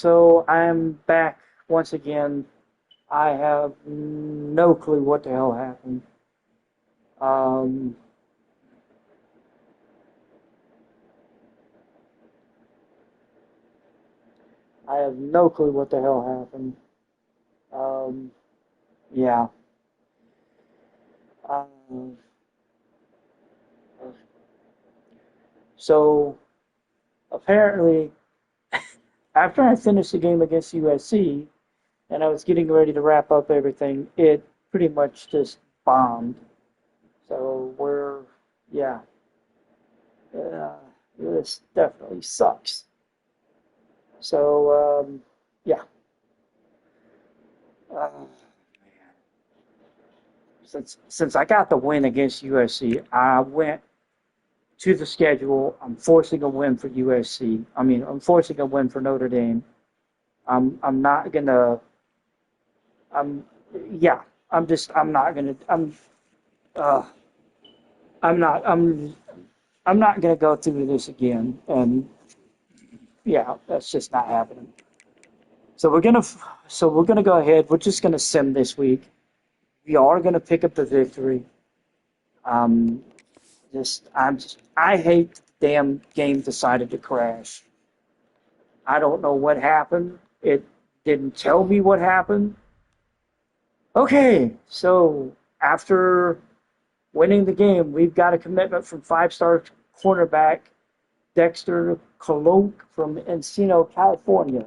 so I'm back once again. I have no clue what the hell happened. Um, I have no clue what the hell happened. Um, yeah. Um, so apparently, after I finished the game against USC and I was getting ready to wrap up everything, it pretty much just bombed. So yeah, uh, this definitely sucks. So, yeah. Uh, since I got the win against USC, I went to the schedule. I'm forcing a win for USC. I mean, I'm forcing a win for Notre Dame. I'm not gonna. I'm yeah. I'm not gonna. Uh, I'm not. I'm not gonna go through this again. And yeah, that's just not happening. So we're gonna go ahead. We're just gonna sim this week. We are gonna pick up the victory. Um, I hate the damn game decided to crash. I don't know what happened. It didn't tell me what happened. Okay, so after winning the game, we've got a commitment from five-star cornerback Dexter Colonk from Encino, California.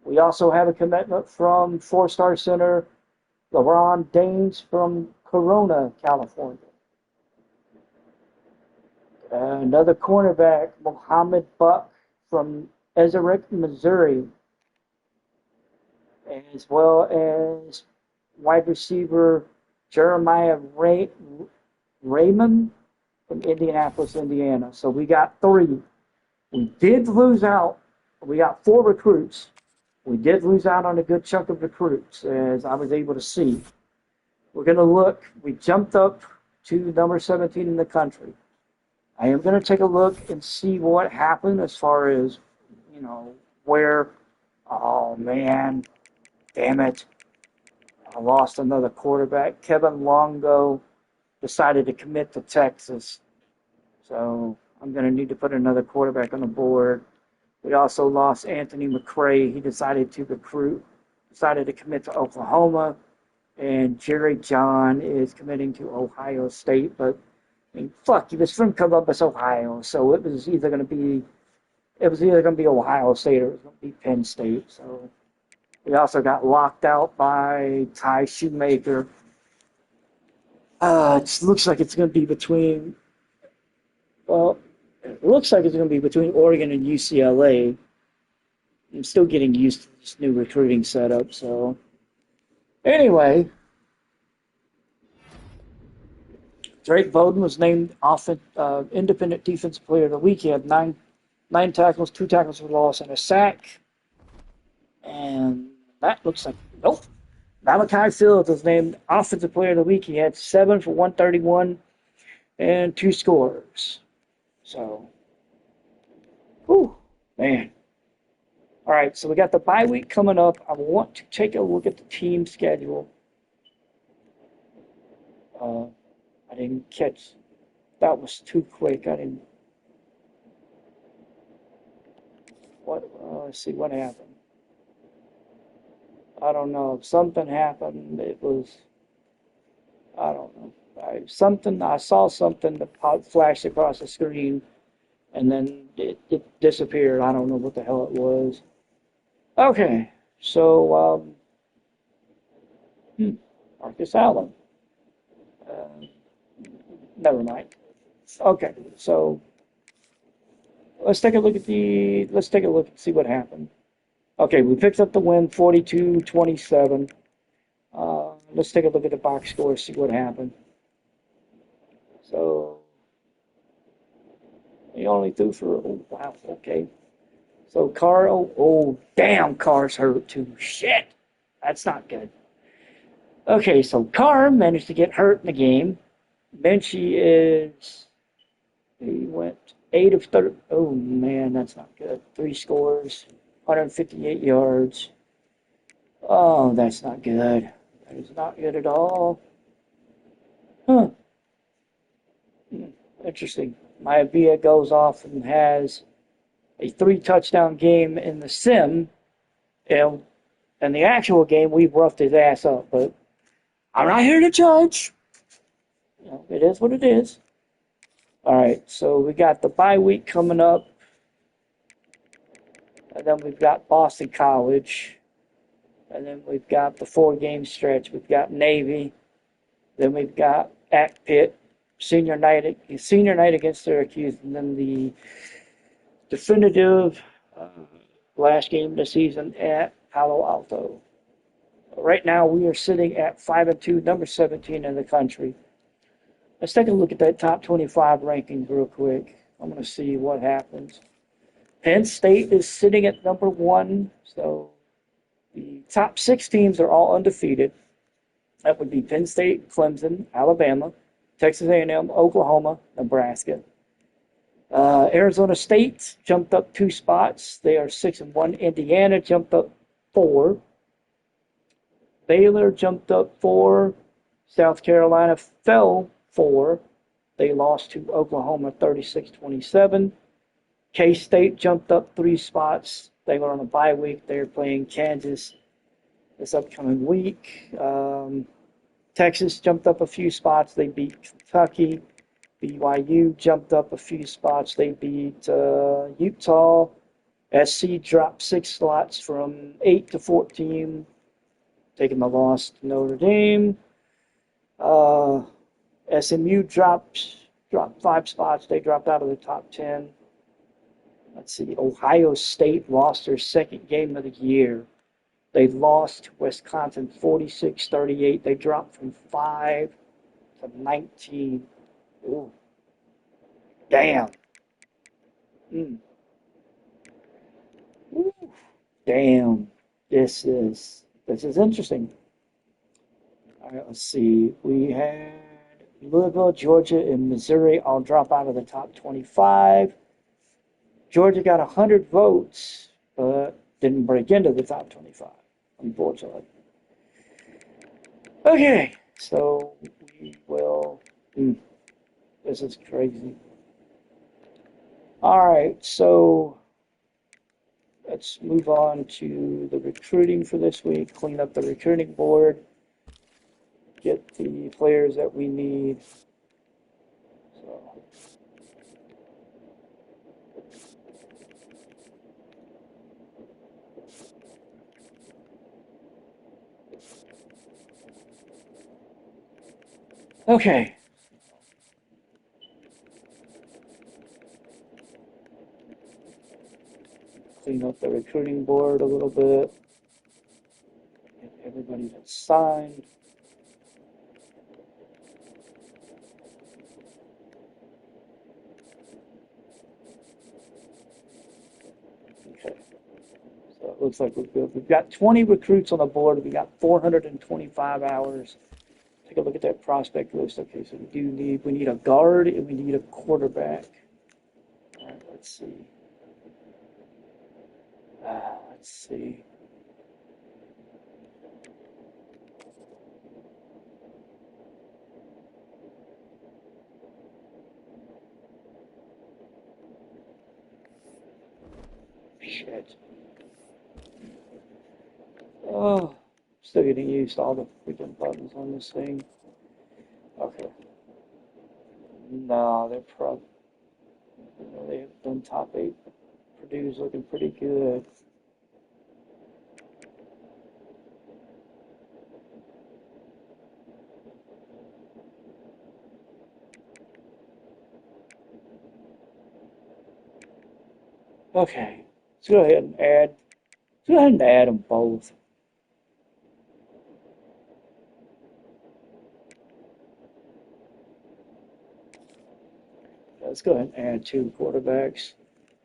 We also have a commitment from four-star center LeBron Danes from Corona, California. Another cornerback, Mohammed Buck from Ezerick, Missouri, as well as wide receiver Jeremiah Raymond from Indianapolis, Indiana. So we got three. We did lose out. We got four recruits. We did lose out on a good chunk of recruits, as I was able to see. We're going to look. We jumped up to number 17 in the country. I am going to take a look and see what happened as far as, you know, where, oh man, damn it. I lost another quarterback. Kevin Longo decided to commit to Texas. So I'm going to need to put another quarterback on the board. We also lost Anthony McCray. He decided to commit to Oklahoma. And Jerry John is committing to Ohio State. But, I mean, fuck, he was from Columbus, Ohio. So it was either going to be Ohio State or it was going to be Penn State. So we also got locked out by Ty Shoemaker. It looks like it's going to be well, it looks like it's going to be between Oregon and UCLA. I'm still getting used to this new recruiting setup. So, anyway, Drake Bowden was named Independent Defensive Player of the Week. He had nine tackles, two tackles for loss, and a sack. And that looks like nope. Malachi Fields was named Offensive Player of the Week. He had 7 for 131 and 2 scores. So, whew, man. All right, so we got the bye week coming up. I want to take a look at the team schedule. I didn't catch. That was too quick. I didn't. What? Let's see what happened. I don't know. Something happened. It was. I don't know. I saw something that flashed across the screen, and then it disappeared. I don't know what the hell it was. Okay, so Marcus Allen. Uh, Never mind. Okay, so let's take a look and see what happened. Okay, we picked up the win 42-27. Let's take a look at the box score, see what happened. So he only threw for oh wow, okay. So Carr, oh damn, Carr's hurt too. Shit, that's not good. Okay, so Carr managed to get hurt in the game. He went 8 of 30. Oh man, that's not good. 3 scores. 158 yards. Oh, that's not good. That is not good at all. Huh. Interesting. Maivia goes off and has a 3 touchdown game in the sim, and in the actual game, we roughed his ass up. But I'm not here to judge. You know, it is what it is. All right, so we got the bye week coming up, and then we've got Boston College, and then we've got the 4 game stretch. We've got Navy, then we've got at Pitt, senior night against Syracuse, and then the definitive last game of the season at Palo Alto. Right now, we are sitting at 5-2, number 17 in the country. Let's take a look at that top 25 ranking real quick. I'm going to see what happens. Penn State is sitting at number 1, so the top 6 teams are all undefeated. That would be Penn State, Clemson, Alabama, Texas A&M, Oklahoma, Nebraska. Arizona State jumped up 2 spots. They are 6-1. Indiana jumped up 4. Baylor jumped up 4. South Carolina fell 4. They lost to Oklahoma 36-27. K-State jumped up 3 spots. They were on a bye week. They're playing Kansas this upcoming week. Texas jumped up a few spots. They beat Kentucky. BYU jumped up a few spots. They beat Utah. SC dropped 6 slots from 8 to 14, taking the loss to Notre Dame. SMU dropped 5 spots. They dropped out of the top 10. Let's see. Ohio State lost their 2nd game of the year. They lost to Wisconsin 46-38. They dropped from 5 to 19. Ooh. Damn. Mm. Ooh. Damn. This is interesting. All right, let's see. We had Louisville, Georgia, and Missouri all drop out of the top 25. Georgia got 100 votes, but didn't break into the top 25, unfortunately. Okay, so we will. This is crazy. All right, so let's move on to the recruiting for this week. Clean up the recruiting board. Get the players that we need. So. Okay. Clean up the recruiting board a little bit. Get everybody that's signed. Okay. So it looks like we're good. We've got 20 recruits on the board. We got 425 hours. Take a look at that prospect list. Okay, so we need a guard and we need a quarterback. All right, let's see. Let's see. Shit. Oh, still getting used to all the freaking buttons on this thing. Okay. No, they're probably, they have done top 8. Purdue's looking pretty good. Okay, let's go ahead and add them both. Let's go ahead and add 2 quarterbacks.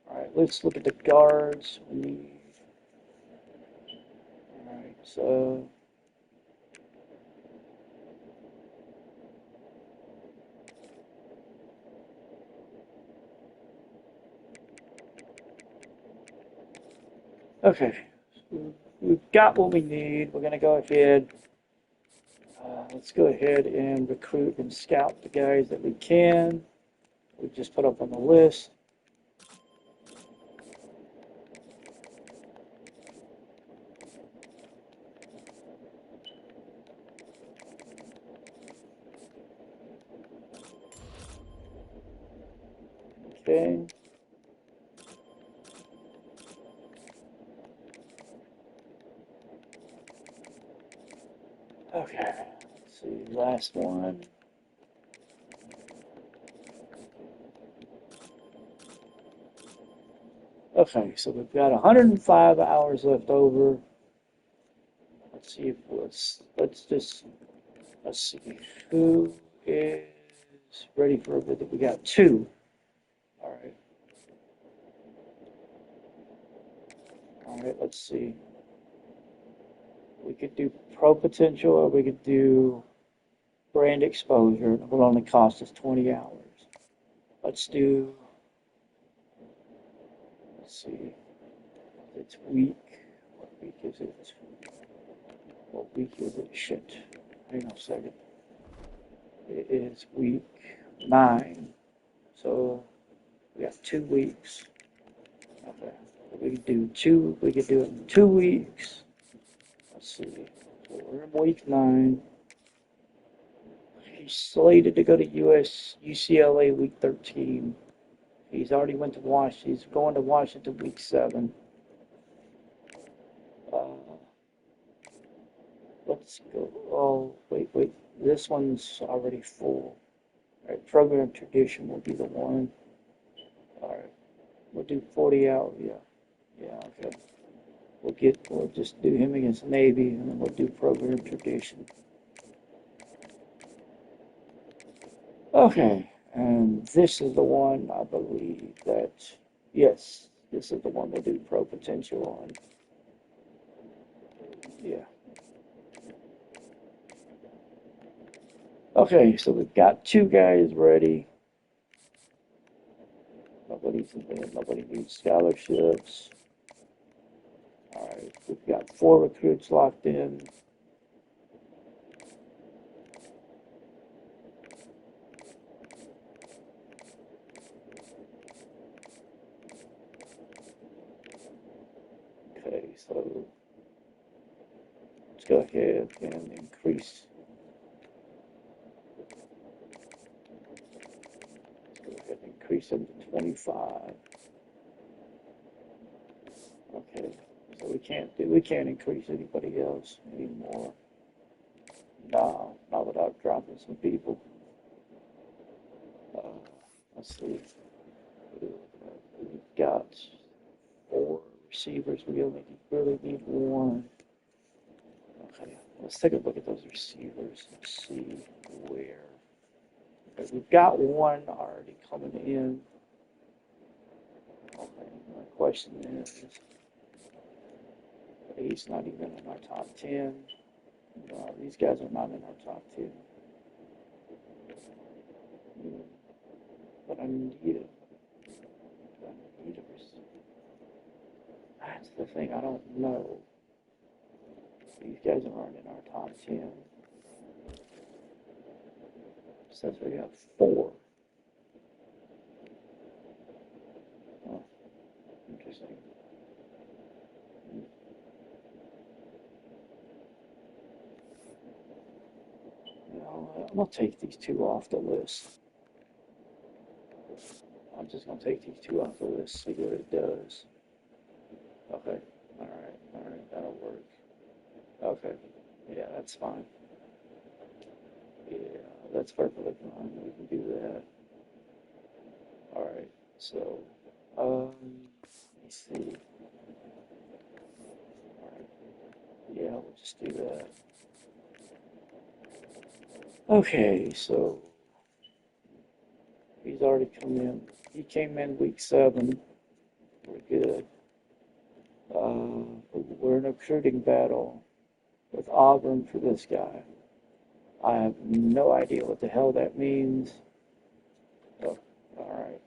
All right, let's look at the guards. We need. All right, so. Okay, we've got what we need. We're going to go ahead. Let's go ahead and recruit and scout the guys that we can. We just put up on the list. Okay. Okay. Let's see. Last one. Okay, so we've got 105 hours left over. Let's see if let's see who is ready for a visit. We got two. All right. All right, let's see. We could do pro potential or we could do brand exposure. It will only cost us 20 hours. Let's do, let's see, it's week. What week is it? What week is it? Shit. Hang on a second. It is week 9. So we have 2 weeks. Okay. We could do it in 2 weeks. Let's see. So we're in week 9. He's slated to go to UCLA week 13. He's already went to Washington. He's going to Washington week 7. Uh, let's go. Oh, wait. This one's already full. All right, program tradition will be the one. All right, we'll do 40 hours. Yeah, okay. We'll just do him against Navy, and then we'll do program tradition. Okay, and this is the one I believe that, yes, this is the one we'll do pro potential on. Yeah. Okay, so we've got 2 guys ready. Nobody needs scholarships. All right, we've got 4 recruits locked in. Okay, so let's go ahead and increase. Let's go ahead and increase them to 25. Okay, so we can't increase anybody else anymore. No, not without dropping some people. Uh, let's see. We've got 4 receivers. We only really need 1. Okay, let's take a look at those receivers and see where. Okay, we've got 1 already coming in. Okay, my question is, he's not even in our top 10. No, these guys are not in our top 10. But I need it. I need a receiver. That's the thing, I don't know. These guys aren't in our top 10. Says we got 4. Oh, interesting. I'm gonna take these 2 off the list. I'm just gonna take these 2 off the list, see what it does. Okay, alright, that'll work. Okay, yeah, that's fine. Yeah, that's perfectly fine. We can do that. Alright, so, let me see. Alright, yeah, we'll just do that. Okay, so he's already come in. He came in week 7. We're good. We're in a recruiting battle with Auburn for this guy. I have no idea what the hell that means. Oh, all right.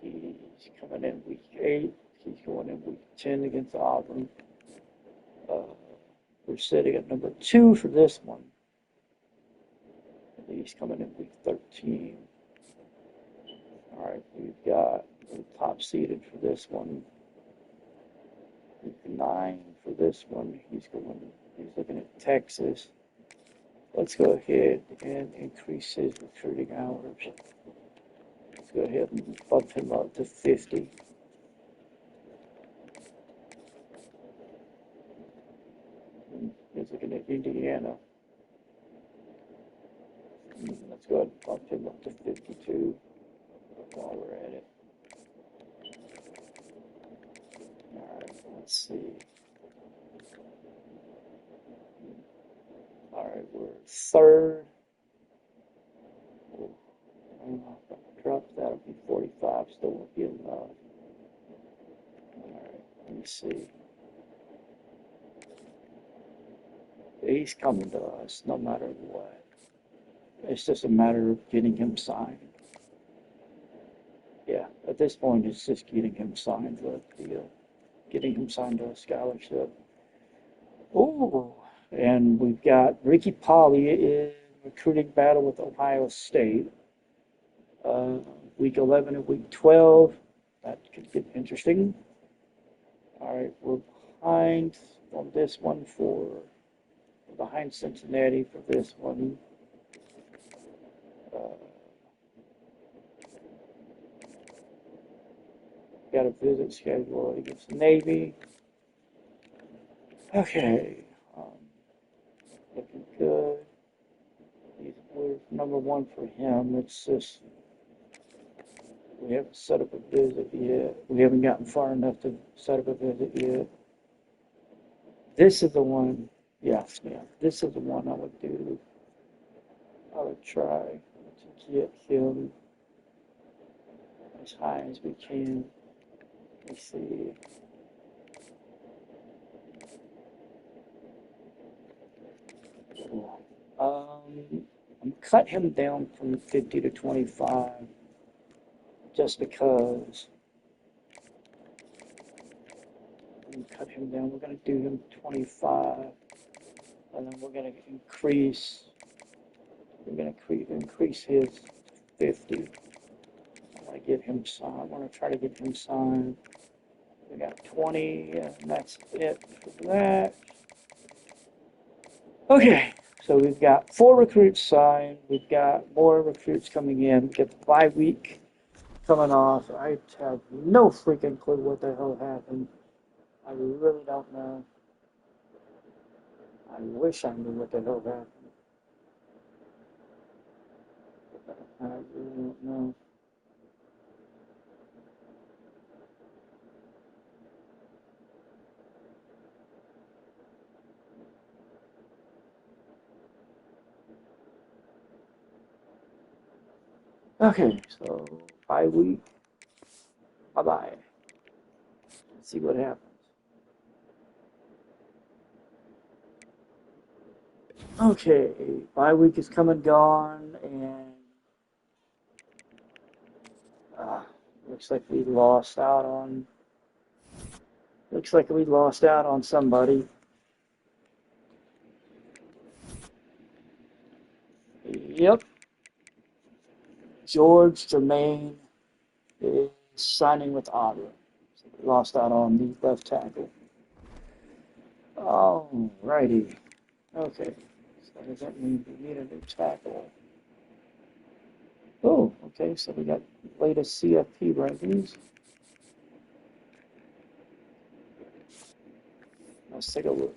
He's coming in week 8. He's going in week 10 against Auburn. We're sitting at number 2 for this one. He's coming in week 13. All right, we've got the top seeded for this one. Week 9 for this one. He's looking at Texas. Let's go ahead and increase his recruiting hours. Let's go ahead and bump him up to 50. He's looking at Indiana. Let's go ahead and bump him up to 52 while we're at it. Alright, let's see. Alright, we're 3rd. I don't know if I drop that, it'll be 45, still won't be enough. Alright, let me see. He's coming to us no matter what. It's just a matter of getting him signed. Yeah, at this point, it's just getting him signed with getting him signed to a scholarship. Oh, and we've got Ricky Polly in recruiting battle with Ohio State. Week 11 and week 12. That could get interesting. All right, we're behind on this one behind Cincinnati for this one. Got a visit scheduled against Navy. Okay, looking good. We're number 1 for him. It's just we haven't set up a visit yet. We haven't gotten far enough to set up a visit yet. This is the one. Yeah. This is the one I would do. I would try to get him as high as we can. Let's see. I'm cut him down from 50 to 25 just because. Cut him down. We're going to do him 25, and then we're going to increase. We're going to increase his 50. I want to get him signed. I want to try to get him signed. We got 20, and that's it for that. Okay, so we've got 4 recruits signed. We've got more recruits coming in. We get the bye week coming off. I have no freaking clue what the hell happened. I really don't know. I wish I knew what the hell happened. I really don't know. Okay, so bye week. Bye-bye. Let's see what happens. Okay, bye week is come and gone, and looks like we lost out on. Looks like we lost out on somebody. Yep. George Germain is signing with Auburn. So we lost out on the left tackle. Alrighty. Okay. So does that mean we need a new tackle? Oh, okay. So we got latest CFP rankings. Let's take a look.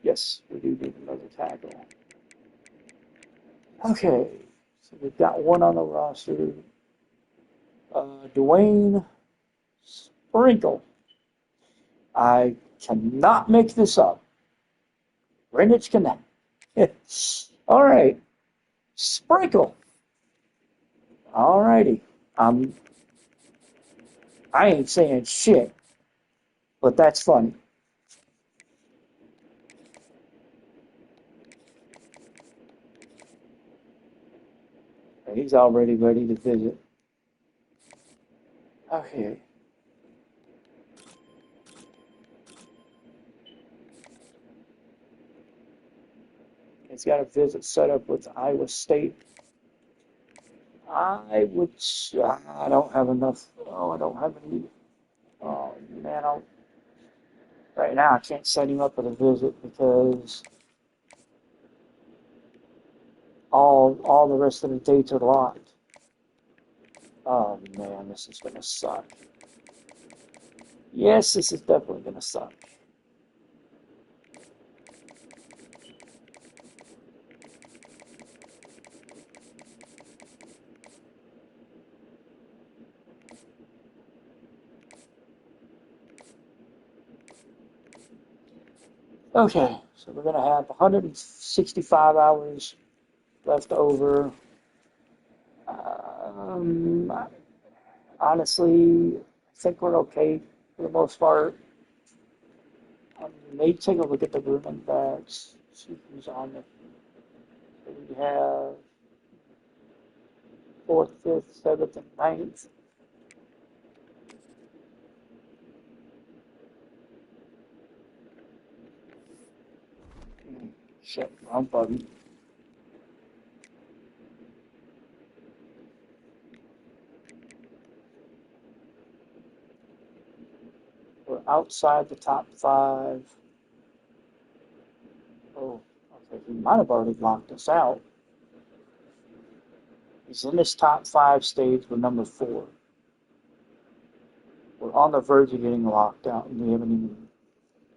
Yes, we do need another tackle. Okay. So we've got one on the roster. Dwayne Sprinkle. I cannot make this up. Greenwich Connect. All right. Sprinkle. All righty. I ain't saying shit, but that's funny. He's already ready to visit. Okay. He's got a visit set up with Iowa State. I would. I don't have enough. Oh, I don't have any. Oh man, right now I can't set him up with a visit because all the rest of the dates are locked. Oh man, this is gonna suck. Yes, this is definitely gonna suck. Okay, so we're gonna have 165 hours left over. Um, Honestly, I think we're okay for the most part. Maybe take a look at the running backs. See who's on it. So we have fourth, fifth, seventh, and ninth. Shit, wrong button. We're outside the top five. Oh, okay. He might have already locked us out. He's in this top five stage with number four. We're on the verge of getting locked out, and we haven't even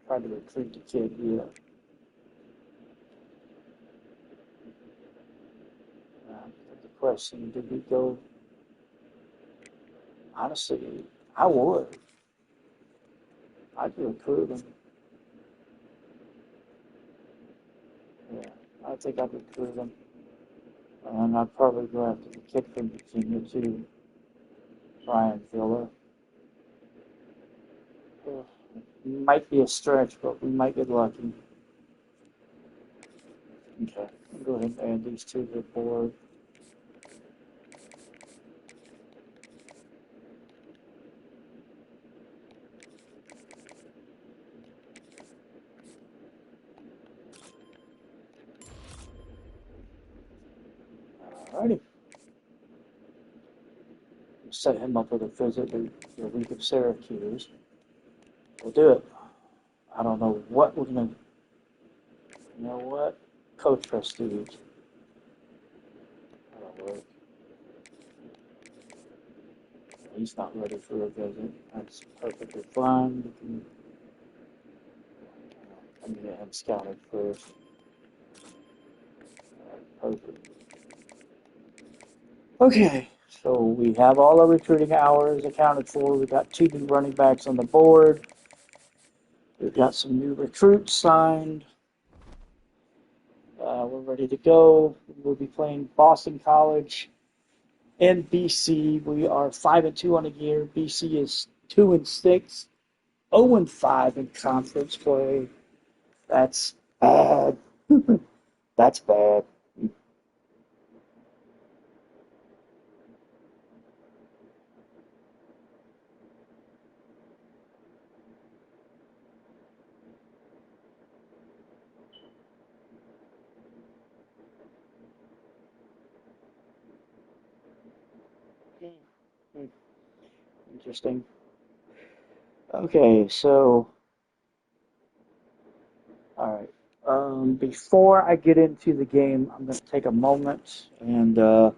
tried to recruit the kid yet. The question, did we go? Honestly, I would. I'd recruit him. Yeah, I think I'd recruit him. And I'd probably go after the kid from Virginia too, Brian Villa. Might be a stretch, but we might get lucky. Okay, I'll go ahead and add these two to the board. Alrighty. Set him up with a visit to the week of Syracuse. We'll do it. I don't know what we're gonna. You know what? Coach Prestige. That'll work. He's not ready for a visit. That's perfectly fine. We can. I'm gonna get him scouted first. Perfect. Okay, so we have all our recruiting hours accounted for. We've got two new running backs on the board. We've got some new recruits signed. We're ready to go. We'll be playing Boston College and BC. We are 5-2 on the year. BC is 2-6, 0-5 in conference play. That's bad. That's bad. Interesting. Okay, so all right. Before I get into the game, I'm going to take a moment and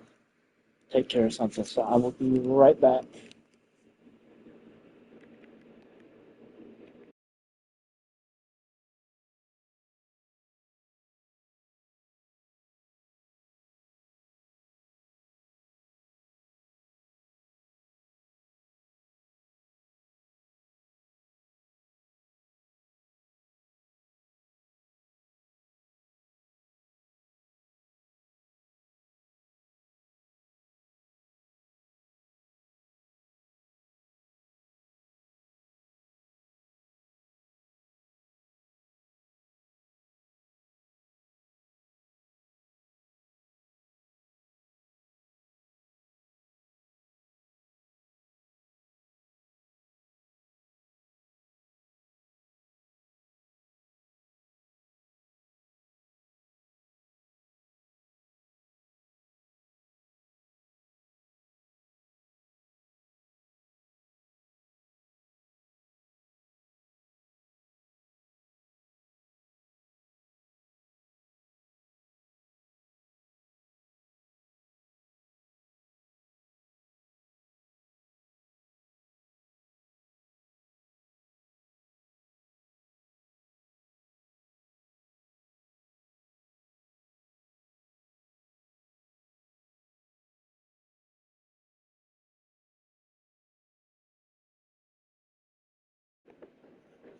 take care of something. So I will be right back.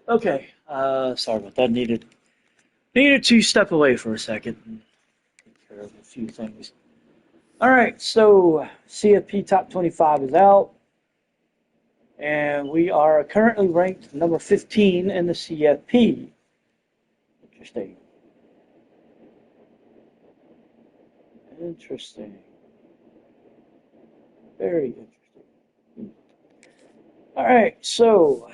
Okay. Sorry about that. Needed to step away for a second and take care of a few things. All right. So CFP Top 25 is out, and we are currently ranked number 15 in the CFP. Interesting. Interesting. Very interesting. All right. So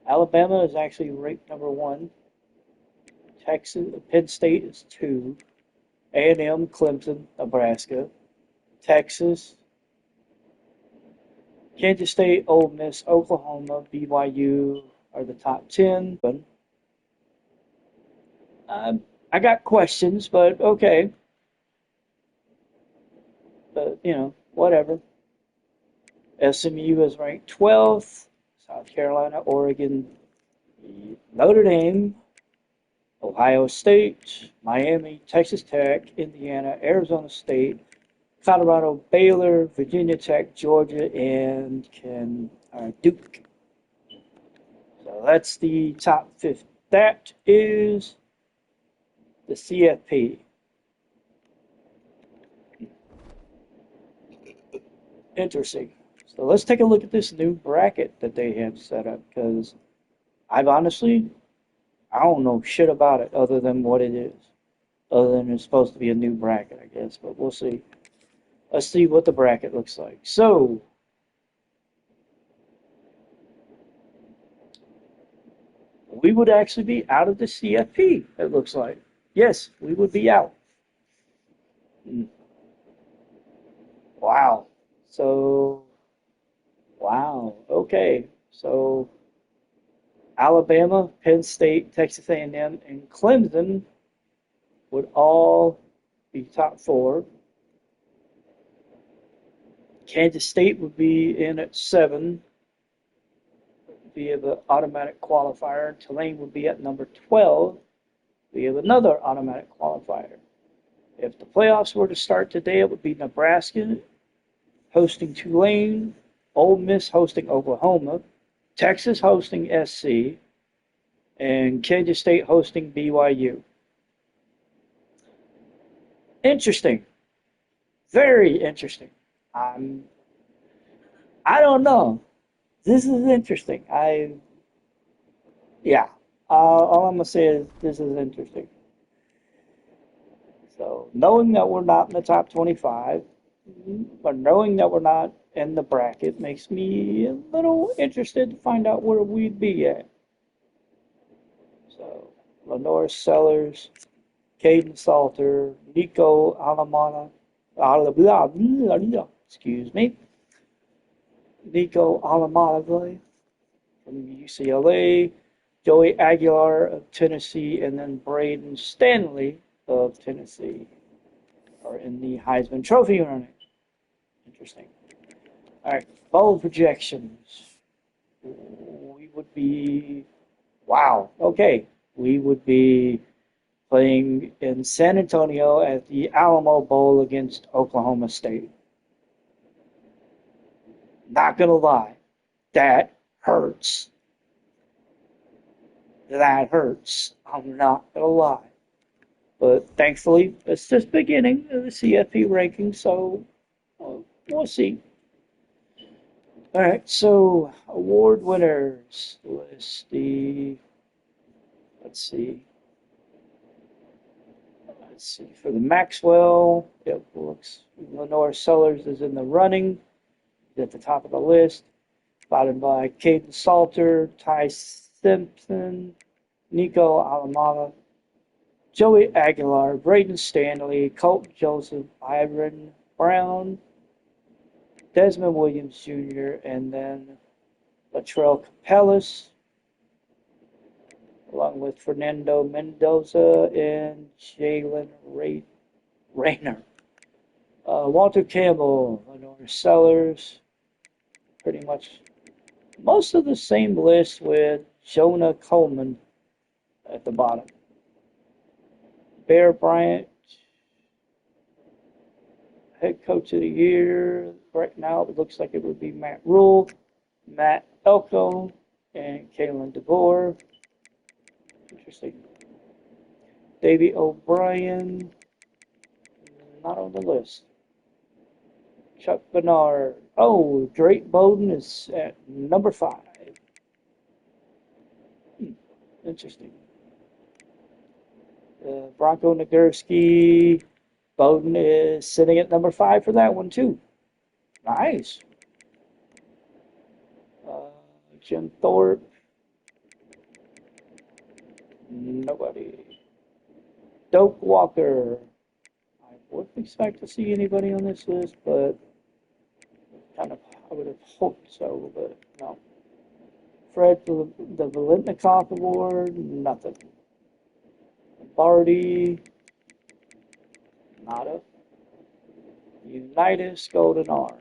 Alabama is actually ranked number one. Texas, Penn State is two. A&M, Clemson, Nebraska, Texas, Kansas State, Ole Miss, Oklahoma, BYU are the top 10. I got questions, but okay. But, whatever. SMU is ranked 12th. South Carolina, Oregon, Notre Dame, Ohio State, Miami, Texas Tech, Indiana, Arizona State, Colorado, Baylor, Virginia Tech, Georgia, and Duke. So that's the top 50. That is the CFP. Interesting. So let's take a look at this new bracket that they have set up because I don't know shit about it other than what it is. Other than it's supposed to be a new bracket, I guess, but we'll see. Let's see what the bracket looks like. So we would actually be out of the CFP, it looks like. Yes, we would be out. Mm. Wow. So, wow. Okay. So, Alabama, Penn State, Texas A&M, and Clemson would all be top four. Kansas State would be in at 7 via the automatic qualifier. Tulane would be at number 12 via another automatic qualifier. If the playoffs were to start today, it would be Nebraska hosting Tulane, Ole Miss hosting Oklahoma, Texas hosting SC, and Kansas State hosting BYU. Interesting. Very interesting. Um, I don't know. This is interesting. Yeah. All I'm gonna say is this is interesting. So knowing that we're not in the top 25, but knowing that we're not in the bracket makes me a little interested to find out where we'd be at. So Lenore Sellers, Caden Salter, Nico Alamana, excuse me, Nico Alamana from UCLA, Joey Aguilar of Tennessee, and then Braden Stanley of Tennessee are in the Heisman Trophy running. Interesting. All right, bowl projections. We would be, wow, okay. We would be playing in San Antonio at the Alamo Bowl against Oklahoma State. Not gonna lie, that hurts. That hurts. I'm not gonna lie. But thankfully, it's just beginning of the CFP ranking, so we'll see. All right, so award winners list. Let's see. Let's see. For the Maxwell, it looks Lenore Sellers is in the running. He's at the top of the list, followed by Caden Salter, Ty Simpson, Nico Alamava, Joey Aguilar, Braden Stanley, Colt Joseph, Byron Brown, Desmond Williams Jr., and then Latrell Capellas, along with Fernando Mendoza and Jalen Rayner. Walter Campbell, Lenore Sellers, pretty much most of the same list with Jonah Coleman at the bottom. Bear Bryant, head coach of the year. Right now, it looks like it would be Matt Rule, Matt Elko, and Kalen DeBoer. Interesting. Davey O'Brien, not on the list. Chuck Bernard. Oh, Drake Bowden is at number 5. Interesting. Bronco Nagurski. Bowden is sitting at number 5 for that one, too. Nice. Jim Thorpe. Nobody. Doak Walker. I wouldn't expect to see anybody on this list, but I would have hoped so, but no. Fred, the Valentnikov Award, nothing. Barty, nada. Unitas Golden Arm,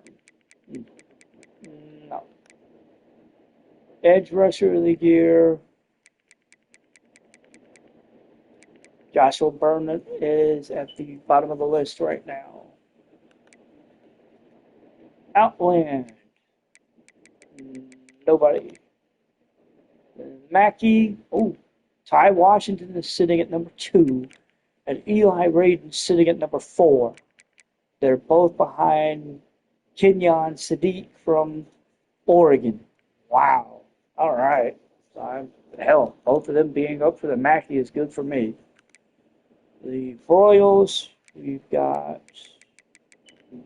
no. Edge Rusher of the Year, Joshua Burnett is at the bottom of the list right now. Outland, nobody. Mackey, Ty Washington is sitting at number 2, and Eli Raiden sitting at number 4. They're both behind Kenyon Sadiq from Oregon. Wow. All right. Hell, both of them being up for the Mackey is good for me. The Royals, we've got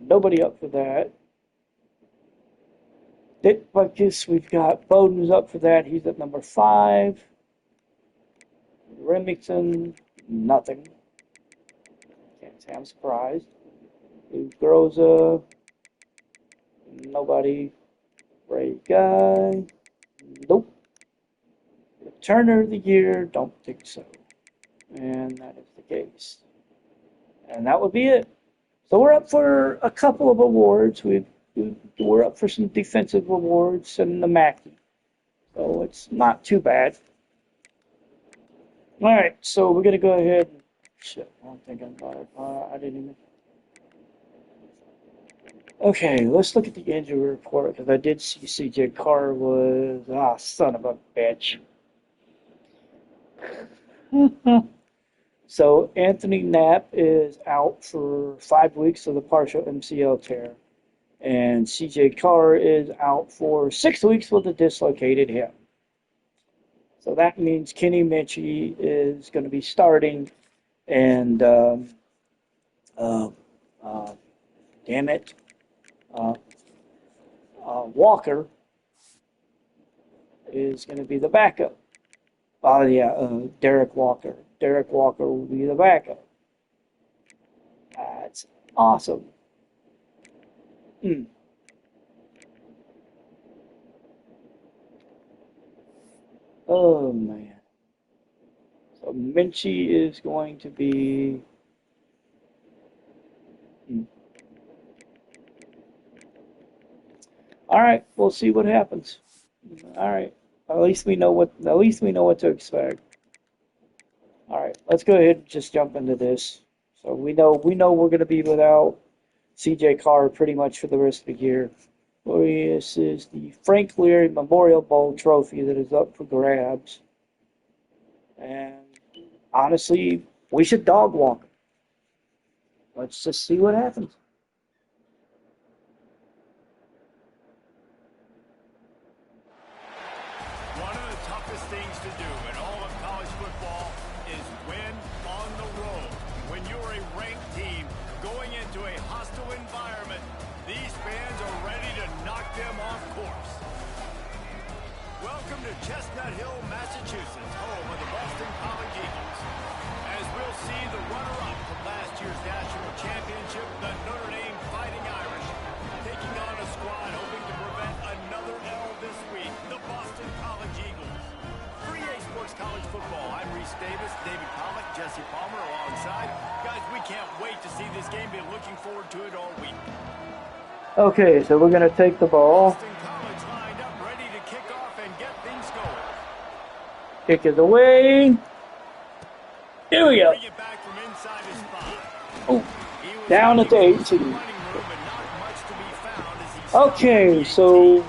nobody up for that. Dick Butkus, we've got Bowden's up for that. He's at number 5. Remington, nothing. Can't say I'm surprised. Groza, nobody. Ray Guy, nope. Turner of the Year, don't think so. And that is the case. And that would be it. So we're up for a couple of awards. We're up for some defensive awards and the Mackey. So it's not too bad. All right, so we're going to go ahead and... Shit, I'm thinking about it. I didn't even... Okay, let's look at the injury report, because I did see C.J. Carr was... son of a bitch. So Anthony Knapp is out for 5 weeks with a partial MCL tear. And C.J. Carr is out for 6 weeks with a dislocated hip. So that means Kenny Minchey is going to be starting, and Walker is going to be the backup. Derek Walker. Derek Walker will be the backup. That's awesome. Oh, man. So Minchey is going to be... All right, we'll see what happens. All right. At least we know what to expect. All right, let's go ahead and just jump into this. So we know we're going to be without C.J. Carr pretty much for the rest of the year. This is the Frank Leary Memorial Bowl trophy that is up for grabs. And honestly, we should dog walk him. Let's just see what happens. One of the toughest things to do in all of college football is win on the road. When you're a ranked team going into a hostile environment, these fans are ready to knock them off course. Welcome to Chestnut Hill, Massachusetts, home of the Boston College Eagles. As we'll see the runner-up from last year's national championship, the Notre Dame Fighting Irish, taking on a squad hoping to prevent another L this week, the Boston College Eagles. For EA Sports College Football, I'm Reese Davis, David Pollack, Jesse Palmer alongside. Guys, we can't wait to see this game. Been looking forward to it all week. Okay, so we're going to take the ball. Boston College lined up, ready to kick off and get things going. Kick it away. Here we go. Bring it back from inside his spot. Oh, down at the 18. Okay, so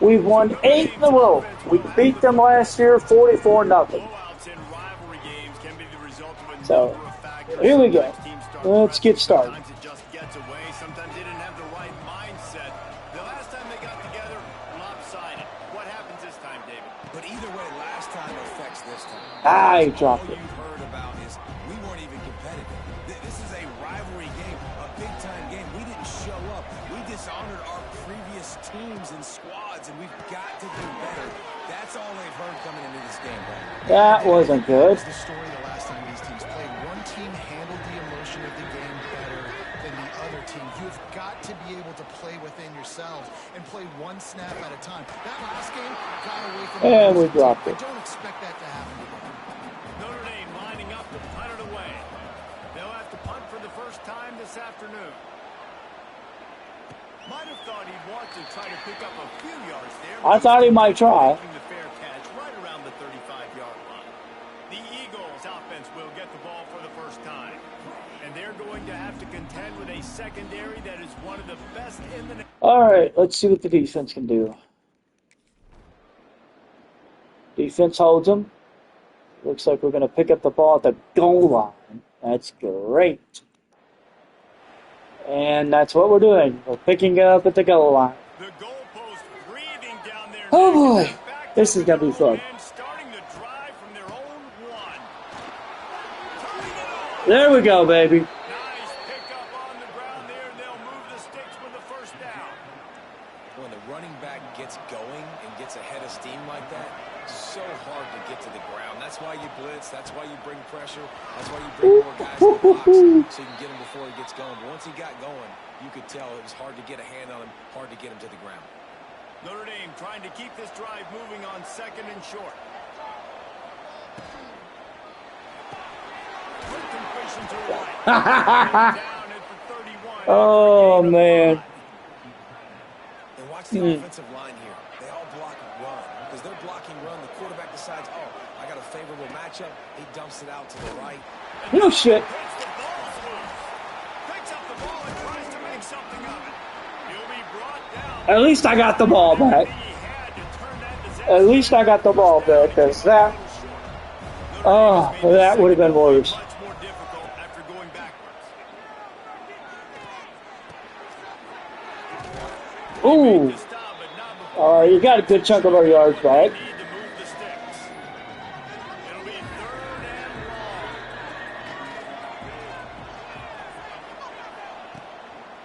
We've won 8 in a row. We beat them last year 44-0. Blowouts in rivalry games can be the result of a So, number of factors. here we go. Sometimes teams start Let's get pressing, started. Sometimes it just gets away. Sometimes they didn't have the right mindset. The last time they got together, lopsided. What happens this time, David? But either way, last time affects this time. I dropped All it. you've heard about is we weren't even competitive. This is a rivalry game, a big-time game. We didn't show up. We dishonored our previous teams and squads, and we've got to do better. That's all they've heard coming into this game, Brad. That wasn't good. The story the last time these teams played, one team handled the emotion of the game better than the other team. You've got to be able to play within yourselves and play one snap at a time. That last game got away from And we the dropped team. it. I don't expect that to happen again. Notre Dame lining up to punt it away. They'll have to punt for the first time this afternoon. Might have thought he'd want to try to pick up a few yards there. I thought he might try. Making the fair catch right around the 35-yard line. The Eagles offense will get the ball for the first time. And they're going to have to contend with a secondary that is one of the best in the nation. All right, let's see what the defense can do. Defense holds them. Looks like we're going to pick up the ball at the goal line. That's great. And that's what we're doing. We're picking it up at the goal line. The goalpost breathing down there. Oh boy, this is going to be fun. And starting the drive from their own one. Turning it on. There we go, baby. Nice pickup on the ground there. They'll move the sticks with the first down. When the running back gets going and gets ahead of steam like that, so hard to get to the ground. That's why you blitz. That's why you bring pressure. That's why you bring more guys to the box so you can get him before he gets going. But once he got going, you could tell it was hard to get a hand on him, hard to get him to the ground. Notre Dame trying to keep this drive moving on second and short. Quick completion to the right. Down at the 31. Oh, man. And watch the offensive line here. They all block run. Because they're blocking run, the quarterback decides, oh, I got a favorable matchup. He dumps it out to the right. No shit. Hits the ball loose. Picks up the ball and tries to make something of it. He'll be brought down. At least I got the ball back. He had to turn that disaster. At least I got the ball back, because that, oh, that would have been worse. Much more difficult after going backwards. Ooh. To stop, but not before You got a good chunk of our yards back. they need to move the sticks. It'll be third and long.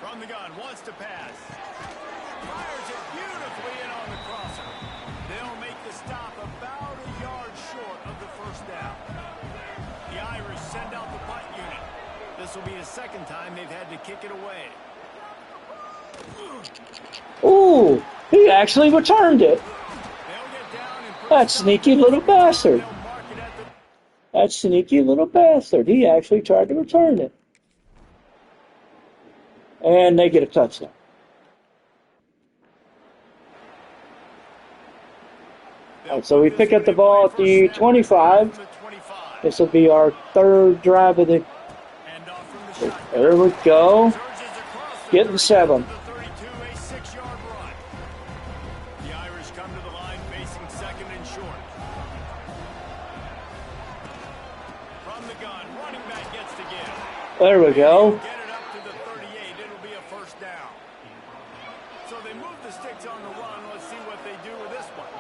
From the gun, wants to pass. Fires it beautifully in on the crosser. They'll make the stop about a yard short of the first down. The Irish send out the punt unit. This will be the second time they've had to kick it away. Ooh, he actually returned it. They'll get down and put That sneaky little bastard. they'll mark it at the That sneaky little bastard. He actually tried to return it. And they get a touchdown. All right, so we pick up the ball at the 25. This will be our third drive of the. And off from the shotgun. There we go. Surges across the Getting 7. The 32, a 6-yard run. The Irish come to the line facing second and short. From the gun, running back gets to give. There we go. Get it up to the 38. It'll be a first down. So they move the sticks on the run. Let's see what they do with this one.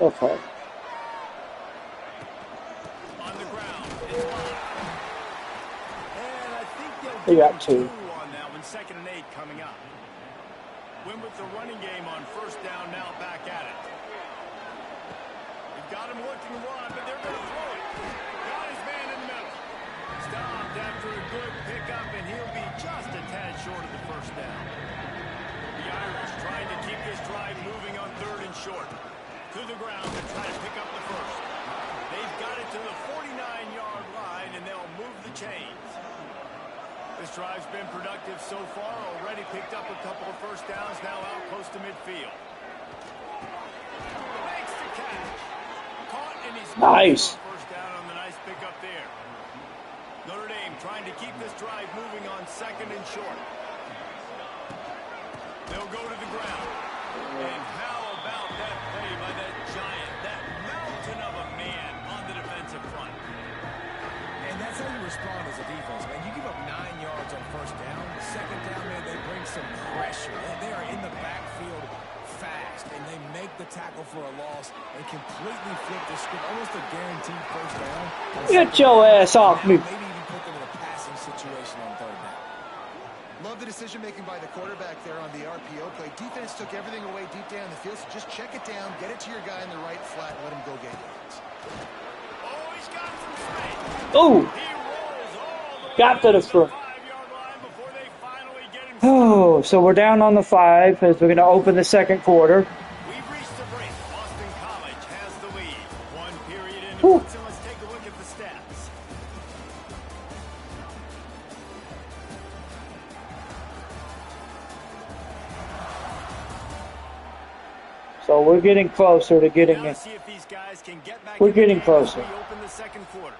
Okay. On the ground, it's Lott. And I think they'll They got give 2. on that one. Second and 8 coming up. Win with the running game on first down, now back at it. They've got him looking to run, but they're going to throw it. Got his man in the middle. Stopped after a good pickup, and he'll be just a tad short of the first down. The Irish trying to keep this drive moving on third and short. To the ground to try to pick up the first. They've got it to the 49-yard line, and they'll move the chains. This drive's been productive so far. Already picked up a couple of first downs, now out close to midfield. Makes the catch. Caught, and he's Nice. first down on the nice pickup there. Notre Dame trying to keep this drive moving on second and short. They'll go to the ground. And how about that play by that giant, that mountain of a man on the defensive front? And that's how you respond as a defense, man. You give up 9 yards on first down. Second down, man, they bring some pressure. They are in the backfield fast, and they make the tackle for a loss and completely flip the script. Almost a guaranteed first down. Get your ass off me. Maybe even put them in a passing situation on third down. Love the decision-making by the quarterback there on the RPO play. Defense took everything away deep down the field, so just check it down, get it to your guy in the right flat, and let him go get yards. Oh, he's got some strength. Oh, He rolls all the way got to the front. 5-yard line before they finally get him. Oh, so we're down on the 5 as we're going to open the second quarter. We've reached the break. Boston College has the lead. One period into Whew. it, so let's take a look at the stats. So we're getting closer to getting Now it. let's see if these guys can get back We're in the getting game closer. as we open the second quarter.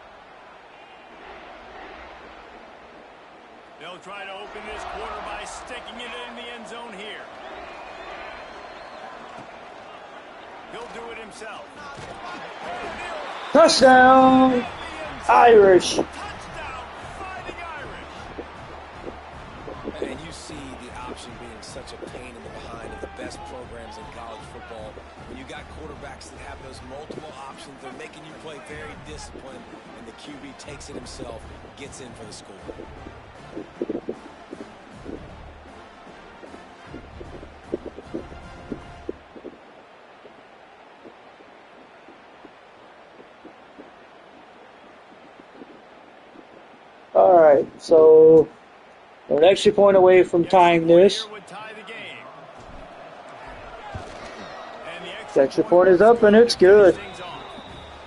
They'll try to open this quarter by sticking it in the end zone here. He'll do it himself. Touchdown, Irish. Touchdown, Fighting Irish. And you see the option being such a pain in the behind of the best programs in college football. When you got quarterbacks that have those multiple options, they're making you play very disciplined, and the QB takes it himself, gets in for the score. All right, so we're an extra point away from tying this. Here would tie the game. And The extra point is up, and it's good. things off.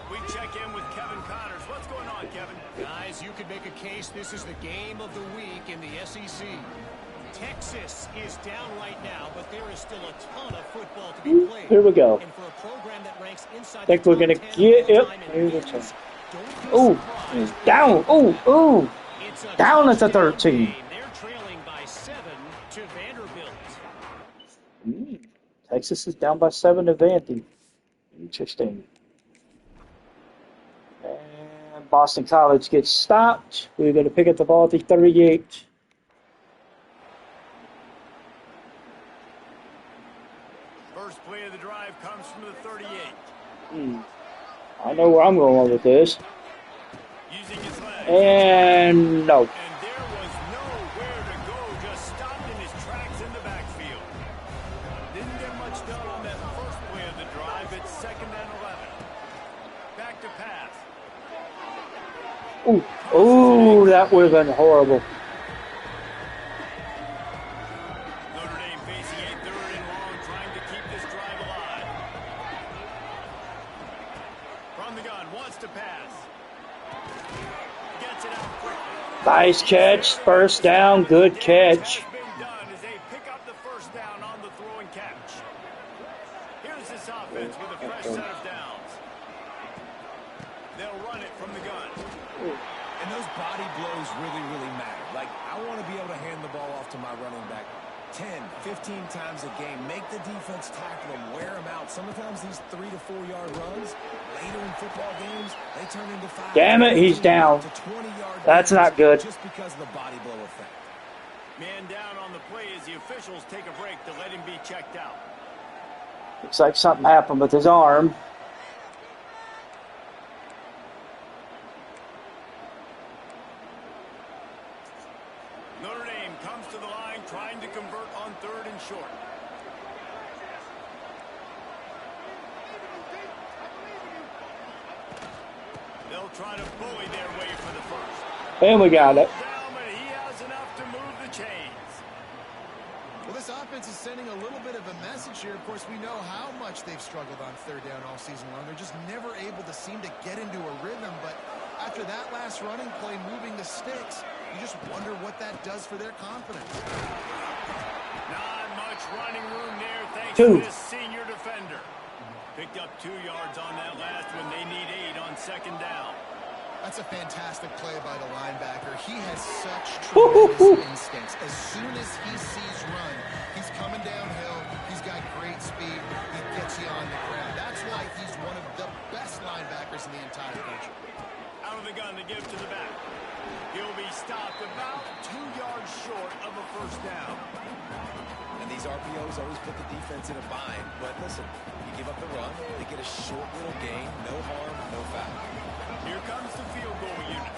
We check in with Kevin Connors. What's going on, Kevin? Guys, you could make a case this is the game of the week in the SEC. Texas is down right now, but there is still a ton of football to be played. Here we go. And for a program that ranks inside Think the we're top gonna 10 get all it. time in Here's the wins, chance. don't be Oh, surprised if down. Oh. it's a Down at the touchdown 13. game. They're trailing by 7 to Vanderbilt. Texas is down by 7 to Vandy. Interesting. And Boston College gets stopped. We're going to pick up the ball at the 38. First play of the drive comes from the 38. I know where I'm going with this. Using his legs. And no. And there was nowhere to go, just stopped in his tracks in the backfield. Didn't get much done on that first play of the drive. It's 2nd and 11. Back to pass. Ooh, that would have been horrible. Notre Dame facing a 3rd and long, trying to keep this drive alive. From the gun, wants to pass. Gets it out quickly. Nice catch. First down. Good catch. Has been done as they pick up the first down on the throw and catch. Here's this offense with a fresh set of downs. They'll run it from the gun. And those body blows really, really matter. Like, I want to be able to hand the ball off to my running back 10, 15 times a game. Make the defense tackle them, wear them out. Sometimes these 3 to 4 yard runs, later in football games, they turn into 5. Damn it, he's down. To 20-yard That's gains not good. Just because of the body blow effect. Man down on the play as the officials take a break to let him be checked out. Looks like something happened with his arm. Notre Dame comes to the line trying to convert on 3rd and short. They'll try to bully their way for the first. And we got it. Down, but he has enough to move the chains. Well, this offense is sending a little bit of a message here. Of course, we know how much they've struggled on 3rd down all season long. They're just never able to seem to get into a rhythm. But after that last running play, moving the sticks, you just wonder what that does for their confidence. Not much running room there thanks Two. to this senior defender. Picked up 2 yards on that last one. They need 8 on 2nd down. That's a fantastic play by the linebacker. He has such tremendous instincts. As soon as he sees run, he's coming downhill. He's got great speed. He gets you on the ground. That's why he's one of the best linebackers in the entire country. Out of the gun to give to the back. He'll be stopped about 2 yards short of a first down. And these RPOs always put the defense in a bind. But listen, you give up the run, they get a short little gain, no harm, no foul. Here comes the field goal unit.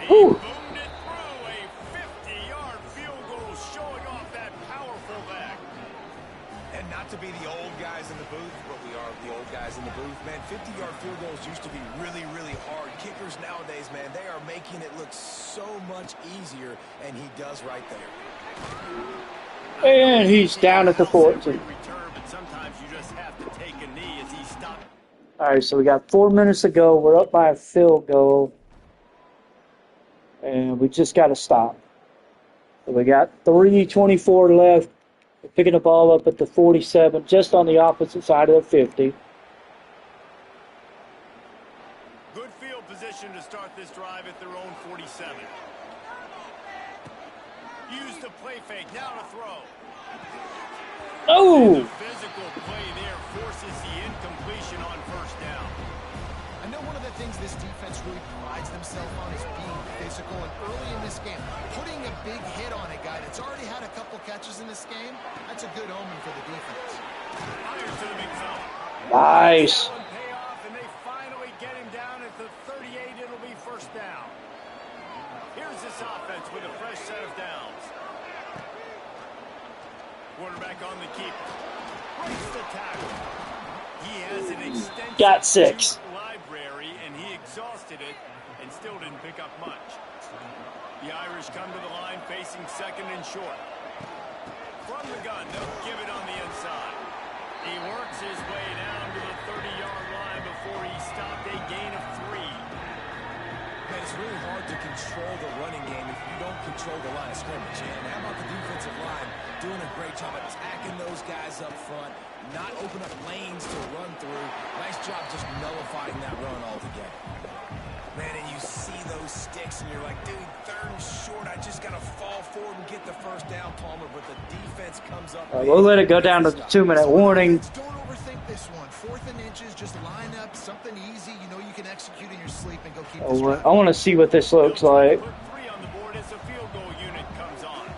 He boomed it through a 50-yard field goal, showing off that powerful back. And not to be the old guys in the booth, but we are the old guys in the booth, man. 50-yard field goals used to be really, really hard. Kickers nowadays, man, they are making it look so much easier, and he does right there. And he's down at the 14. Return, but sometimes you just have to take a knee as he stopped. All right, so we got 4 minutes to go. We're up by a field goal. And we just got to stop. So we got 3:24 left. We're picking the ball up at the 47, just on the opposite side of the 50. Good field position to start this drive at their own 47. Use the play fake, now to throw. Oh! The physical play there forces the incompletion on first down. I know one of the things this defense really prides themselves on is being physical, and early in this game, putting a big hit on a guy that's already had a couple catches in this game, that's a good omen for the defense. Fires to the big zone. Nice. Payoff, and they finally get him down at the 38. It'll be first down. Here's this offense with a fresh set of downs. Quarterback on the keep. Breaks the tackle. He has an extensive Got 6. library, and he exhausted it and still didn't pick up much. The Irish come to the line facing second and short. From the gun, they'll give it on the inside. He works his way down to the 30-yard line before he stopped a gain of 3. Man, it's really hard to control the running game if you don't control the line of scrimmage. And how about the defensive line doing a great job attacking those guys up front, not open up lanes to run through. Nice job just nullifying that run altogether. Man, and you see those sticks, and you're like, dude, third and short, I just got to fall forward and get the first down, Palmer, but the defense comes up. We'll let it go down to the 2-minute warning. Don't overthink this one. 4th and inches, just line up something easy. You know you can execute in your sleep and go keep this drive. I want to see what this looks like. Put 3 on the board as the field goal unit comes on.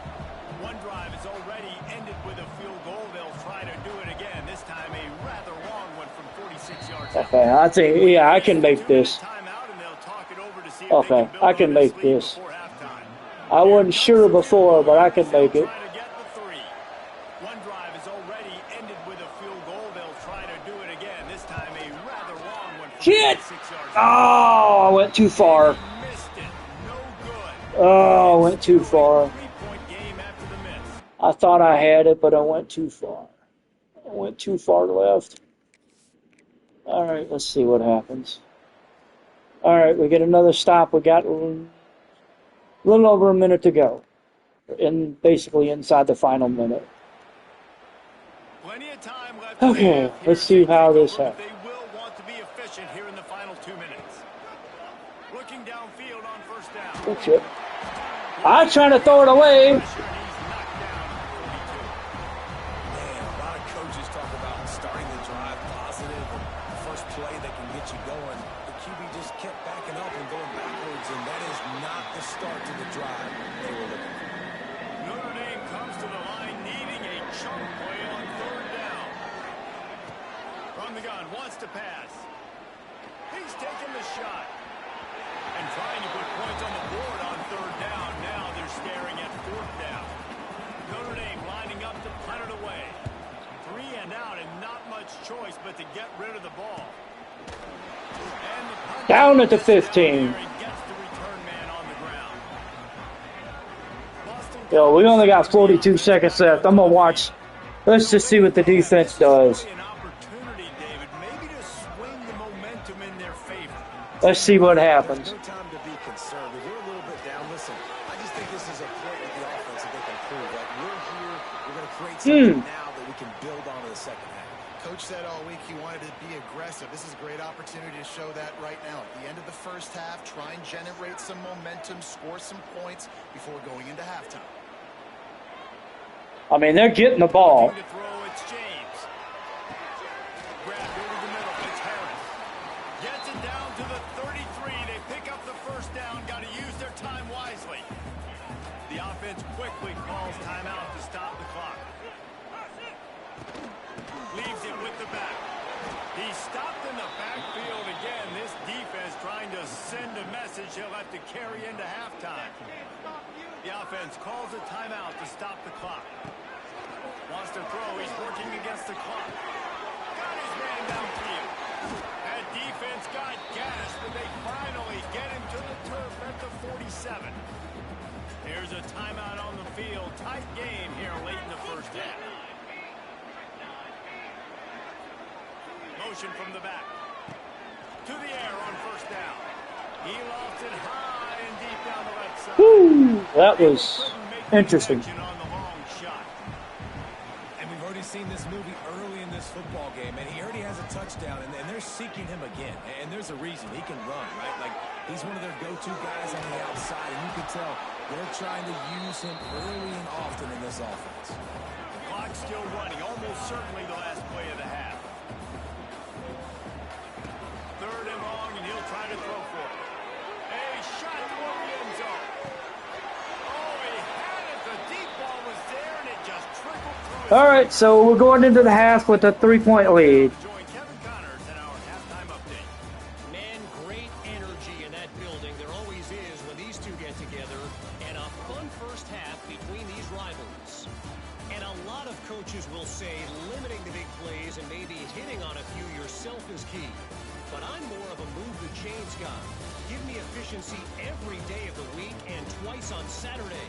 One drive is already ended with a field goal. They'll try to do it again. This time a rather long one from 46 yards out. Okay, I think, yeah, I can make this. Timeout, and they'll talk it over to see if Okay, they can build I can on make lead this. before halftime. I wasn't sure before, but I can make it. Try to get the 3. One drive is already ended with a field goal. They'll try to do it again. This time a rather long one from Shit! 46 yards Oh, out. I went too far. Missed it. No good. Oh, I went too far. 3-point game after the miss. I thought I had it, but I went too far. I went too far left. All right, let's see what happens. All right, we get another stop. We got a little over a minute to go. Basically inside the final minute. Plenty of time left. Okay, let's see how this happens. They will want to be efficient here in the final 2 minutes. Looking downfield on first down. Good shit. I'm trying to throw it away. Pressure, and he's knocked down at 42. Man, a lot of coaches talk about starting the drive positive and the first play that can get you going. The QB just kept backing up and going backwards, and that is not the start to the drive they were looking for. Notre Dame comes to the line needing a chunk play on third down. From the gun, wants to pass. He's taking the shot. And trying to put points on the board on third down. Now they're staring at fourth down. Notre Dame lining up to punt it away. 3 and out, and not much choice but to get rid of the ball. And the punt Down at the gets down 15. there and gets the return man on the ground. Boston Yo, we only got 42 seconds left. I'm gonna watch. Let's just see what the defense does. An opportunity, David, maybe to swing the momentum in their favor. Let's see what happens. There's no time to be concerned. If we're a little bit down, listen, I just think this is a point with the offense that they can prove. Like, we're here, we're going to create something now that we can build on in the second half. Coach said all week he wanted to be aggressive. This is a great opportunity to show that right now. At the end of the first half, try and generate some momentum, score some points before going into halftime. I mean, they're getting the ball. To throw, it's James. Grabbed over the middle, it's Harris. Gets it down to the 33. They pick up the first down. Got to use their time wisely. The offense quickly calls timeout to stop the clock. Leaves it with the back. He stopped in the backfield again. This defense trying to send a message he'll have to carry into halftime. The offense calls a timeout to stop the clock. Wants to throw. He's working against the clock. Got his man downfield. That defense got gas, but they finally get him to the turf at the 47. Here's a timeout on the field. Tight game here late in the first half. Motion from the back. To the air on first down. He lost it high and deep down the left side. Woo, that was interesting. On the long shot. And we've already seen this movie early in this football game, and he already has a touchdown, and they're seeking him again. And there's a reason. He can run, right? Like, he's one of their go-to guys on the outside, and you can tell they're trying to use him early and often in this offense. The clock's still running, almost certainly the last play of the half. Third and long, and he'll try to throw for it. A shot toward the end zone. Oh, he had it. The deep ball was there, and it just trickled through. All right, so we're going into the half with a 3-point lead. Join Kevin Connors in our halftime update. Man, great energy in that building. There always is when these two get together. And a fun first half between these rivals. And a lot of coaches will say limiting the big plays and maybe hitting on a few yourself is key. But I'm more of a move the chains guy. Give me efficiency every day of the week and twice on Saturday.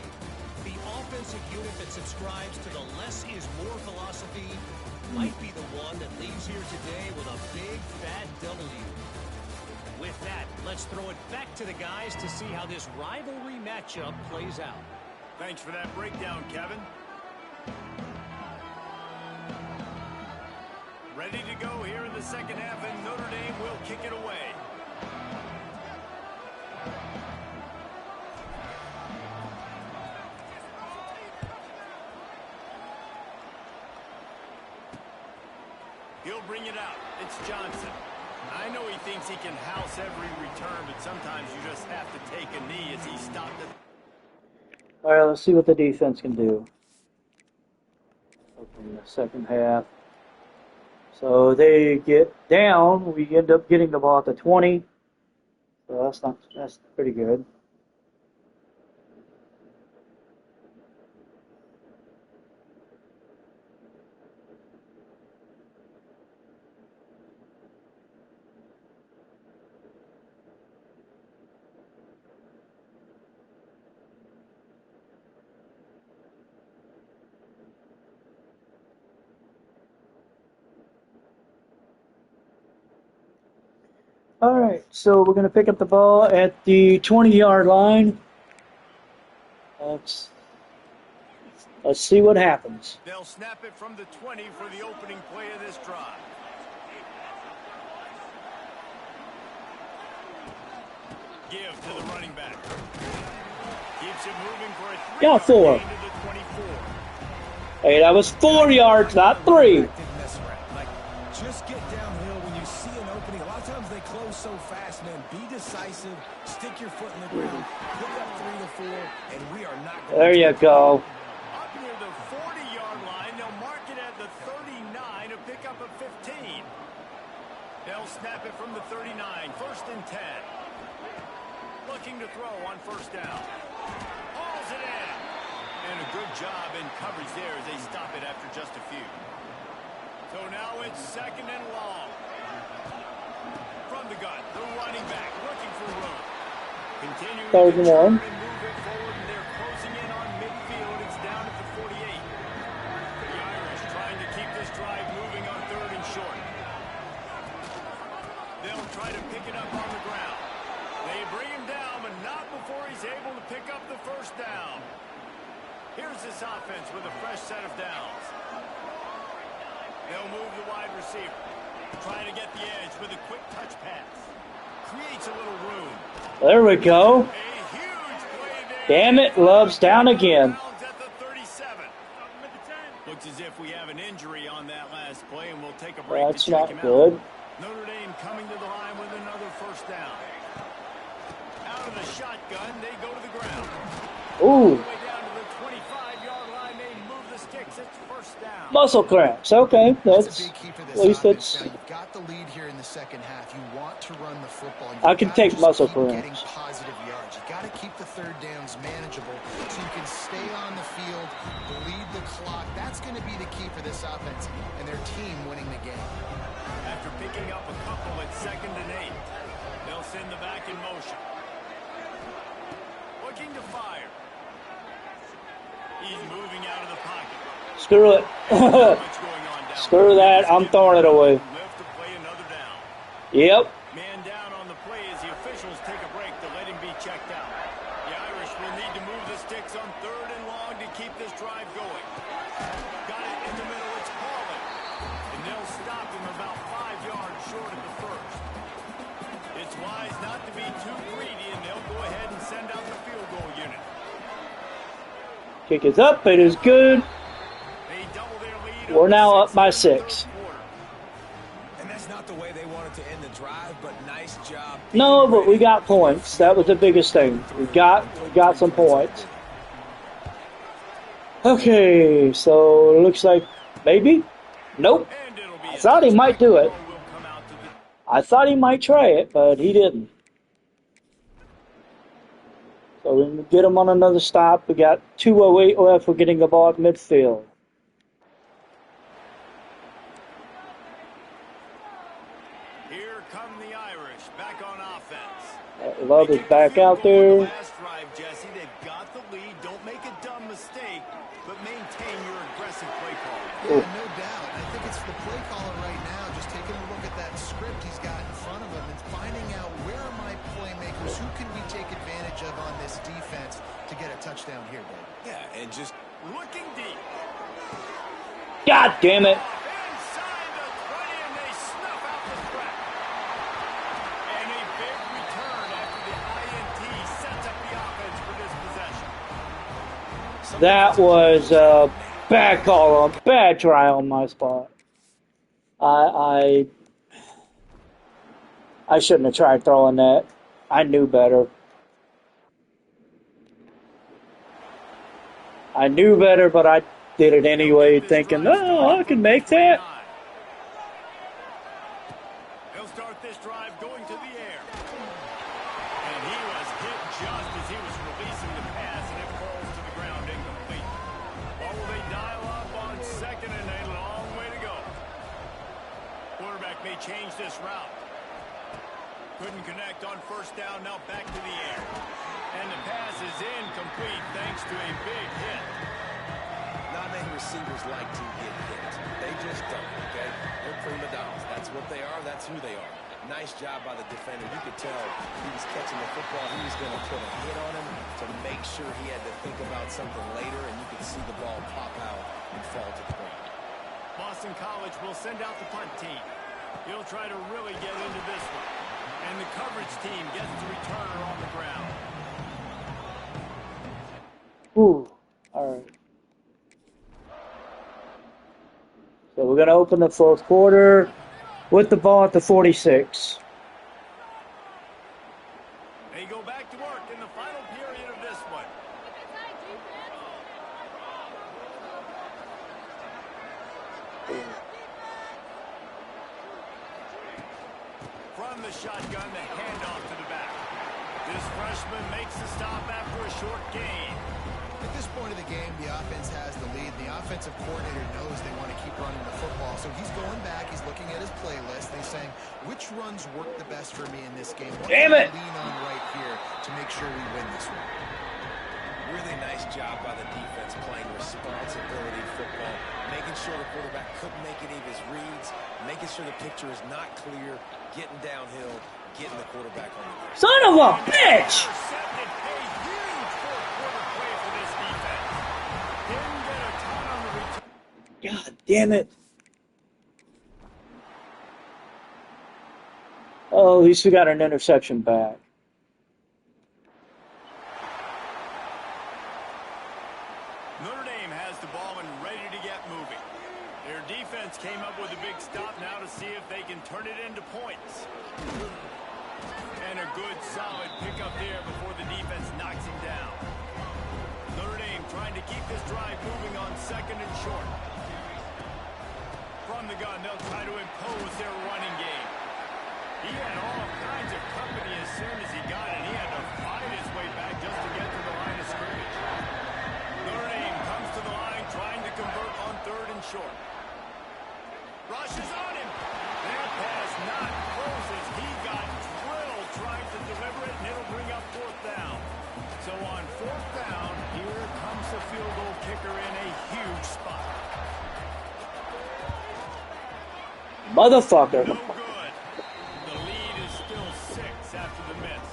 The offensive unit that subscribes to the less is more philosophy might be the one that leaves here today with a big fat W. With that, let's throw it back to the guys to see how this rivalry matchup plays out. Thanks for that breakdown, Kevin. Ready to go here in the second half, and Notre Dame will kick it away. He'll bring it out. It's Johnson. I know he thinks he can house every return, but sometimes you just have to take a knee as he stopped it. All right, let's see what the defense can do. Open the second half. So they get down. We end up getting the ball at the 20. So that's pretty good. All right, so we're going to pick up the ball at the 20-yard line. Let's see what happens. They'll snap it from the 20 for the opening play of this drive. Give to the running back. Keeps it moving for a 3-yard Got 4. gain to the 24. Hey, that was 4 yards, not 3. Didn't mess around. Like, just get downhill when you see an opening. A lot of times they close so fast, man. Be decisive. Stick your foot in the ground. Pick up 3 to 4, and we are not going There you go. Up near the 40-yard line, they'll mark it at the 39 to pick up a 15. They'll snap it from the 39, first and 10. Looking to throw on first down. Hauls it in. And a good job in coverage there as they stop it after just a few. So now it's second and long. From the gun, the running back looking for room. Continuing Third and to long. turn and move it forward, and they're closing in on midfield Here's this offense with a fresh set of downs. They'll move the wide receiver. Trying to get the edge with a quick touch pass. Creates a little room. There we go. A huge play there. Damn it, Love's down again. At the 37. Looks as if we have an injury on that last play, and we'll take a break. That's to check not him good. out. Notre Dame coming to the line with another first down. Out of the shotgun, they go to the ground. Ooh, All the way down to the 25-yard line, they move the sticks. It's first down. muscle cramps. Okay, That's that's a big key for at this least offense. it's. Now, you've got the lead here in the second half. You want to run the football. I can gotta take just muscle keep getting cramps. positive yards. You got to keep the third downs manageable so you can stay on the field, bleed the clock. That's going to be the key for this offense and their team winning the game. After picking up a couple at 2nd and 8, they'll send the back in motion. Looking to fire. He's moving out of the pocket. Screw it. Much going on down Screw there. that. I'm throwing it away. Lift to play another down. Yep. Man down on the play as the officials take a break to let him be checked out. The Irish will need to move the sticks on 3rd and long to keep this drive going. Got it in the middle. It's Pauling. And they'll stop him about 5 yards short of the first. It's wise not to be too greedy, and they'll go ahead and send out the field goal unit. Kick is up. It is good. They double their lead. We're now on up by the 3rd 6. quarter. And that's not the way they wanted to end the drive, but nice job. No, but we got points. That was the biggest thing. We got some points. Okay, so it looks like maybe. Nope. And it'll be I thought he might do it. will come out to the I thought he might try it, but he didn't. So we can get him on another stop. We got 2:08 left. We're getting the ball at midfield. Here come the Irish back on offense. Love is back out there. Last drive, Jesse. They've got the lead. Don't make a dumb mistake, but maintain your aggressive play call. Yeah, no doubt. I think it's the play caller right now, just taking a look at that script he's got in front of him and finding out where are my playmakers, who can we take advantage of on this defense to get a touchdown here, Dave. Yeah, and just Looking deep. God damn it. Inside the 20, and they snuff out the threat. And a big return after the INT sets up the offense for this possession. That was a bad call on, bad try on my spot. I shouldn't have tried throwing that. I knew better. I knew better, but I did it anyway, thinking, oh, I can make that. He'll start this drive going to the air. And he was hit just as he was releasing the pass, and it falls to the ground incomplete. Or will they dial up on 2nd and a long way to go? Quarterback may change this route. Couldn't connect on 1st down, now back to the air. And the pass is incomplete thanks to a big hit. not many receivers like to get hit. They just don't, okay? They're prima donnas. That's what they are. That's who they are. Nice job by the defender. You could tell he was catching the football. He was going to put a hit on him to make sure he had to think about something later, and you could see the ball pop out and fall to the ground. Boston College will send out the punt team. He'll try to really get into this one. And the coverage team gets the returner on the ground. Ooh, all right. So we're going to open the fourth quarter with the ball at the 46. They go back to work in the final period of this one. From the shotgun, the handoff to the back. This freshman makes the stop after a short gain. At this point of the game, the offense has the lead. The offensive coordinator knows they want to keep running the football. So he's going back. He's looking at his playlist. He's saying, which runs work the best for me in this game? What Damn can I it. lean on right here to make sure we win this one? Really nice job by the defense playing responsibility football, making sure the quarterback couldn't make any of his reads, making sure the picture is not clear, getting downhill, getting the quarterback on the ground. Son of a bitch! Intercepted. A huge fourth quarter play for this defense. God damn it. Oh, at least we got an interception back. Notre Dame has the ball and ready to get moving. Their defense came up with a big stop now to see if they can turn it into points. And a good, solid pickup there before the defense knocks him down. Notre Dame trying to keep this drive moving on second and short. From the gun, they'll try to impose their running game. He had all kinds of company as soon as he got it. He had to fight his way back just to get to the line of scrimmage. Notre Dame comes to the line trying to convert on third and short. Rushes on him. That pass not closes. He got drilled trying to deliver it, and it'll bring up fourth down. So on fourth down, here comes the field goal kicker in a huge spot. Motherfucker. No good. The lead is still 6 after the miss.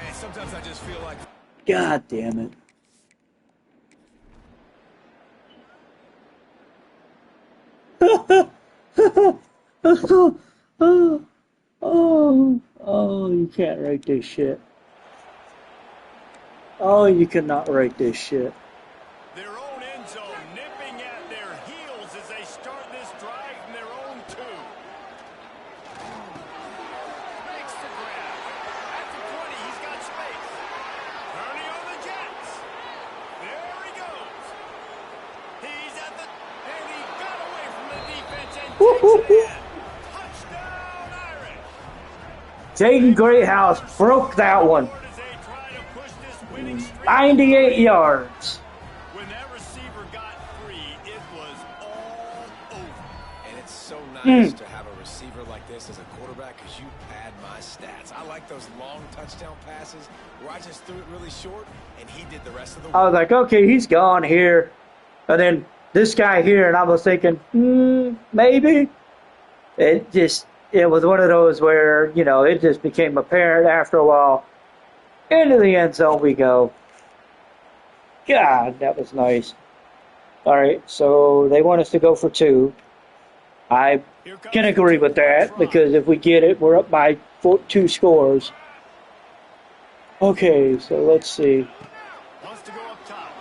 And sometimes I just feel like God damn it. Oh, you can't write this shit. Oh, you cannot write this shit. Their own end zone nipping at their heels as they start this drive from their own 2. Makes the grab. At the 20, he's got space. Turning on the Jets. There he goes. He's at the... And he got away from the defense and takes it in. Touchdown, Irish. Jaden Greathouse broke that one. As they try to push this winning streak. 98 yards. When that receiver got free, it was all over. And it's so nice to have a receiver like this as a quarterback because you pad my stats. I like those long touchdown passes where I just threw it really short and he did the rest of the work. I was like, okay, he's gone here. And then this guy here, and I was thinking, maybe. It was one of those where, you know, it just became apparent after a while. Into the end zone we go. God, that was nice. All right, so they want us to go for 2. I can agree with that because if we get it, we're up by 2 scores. Okay, so let's see. Wants to go up top.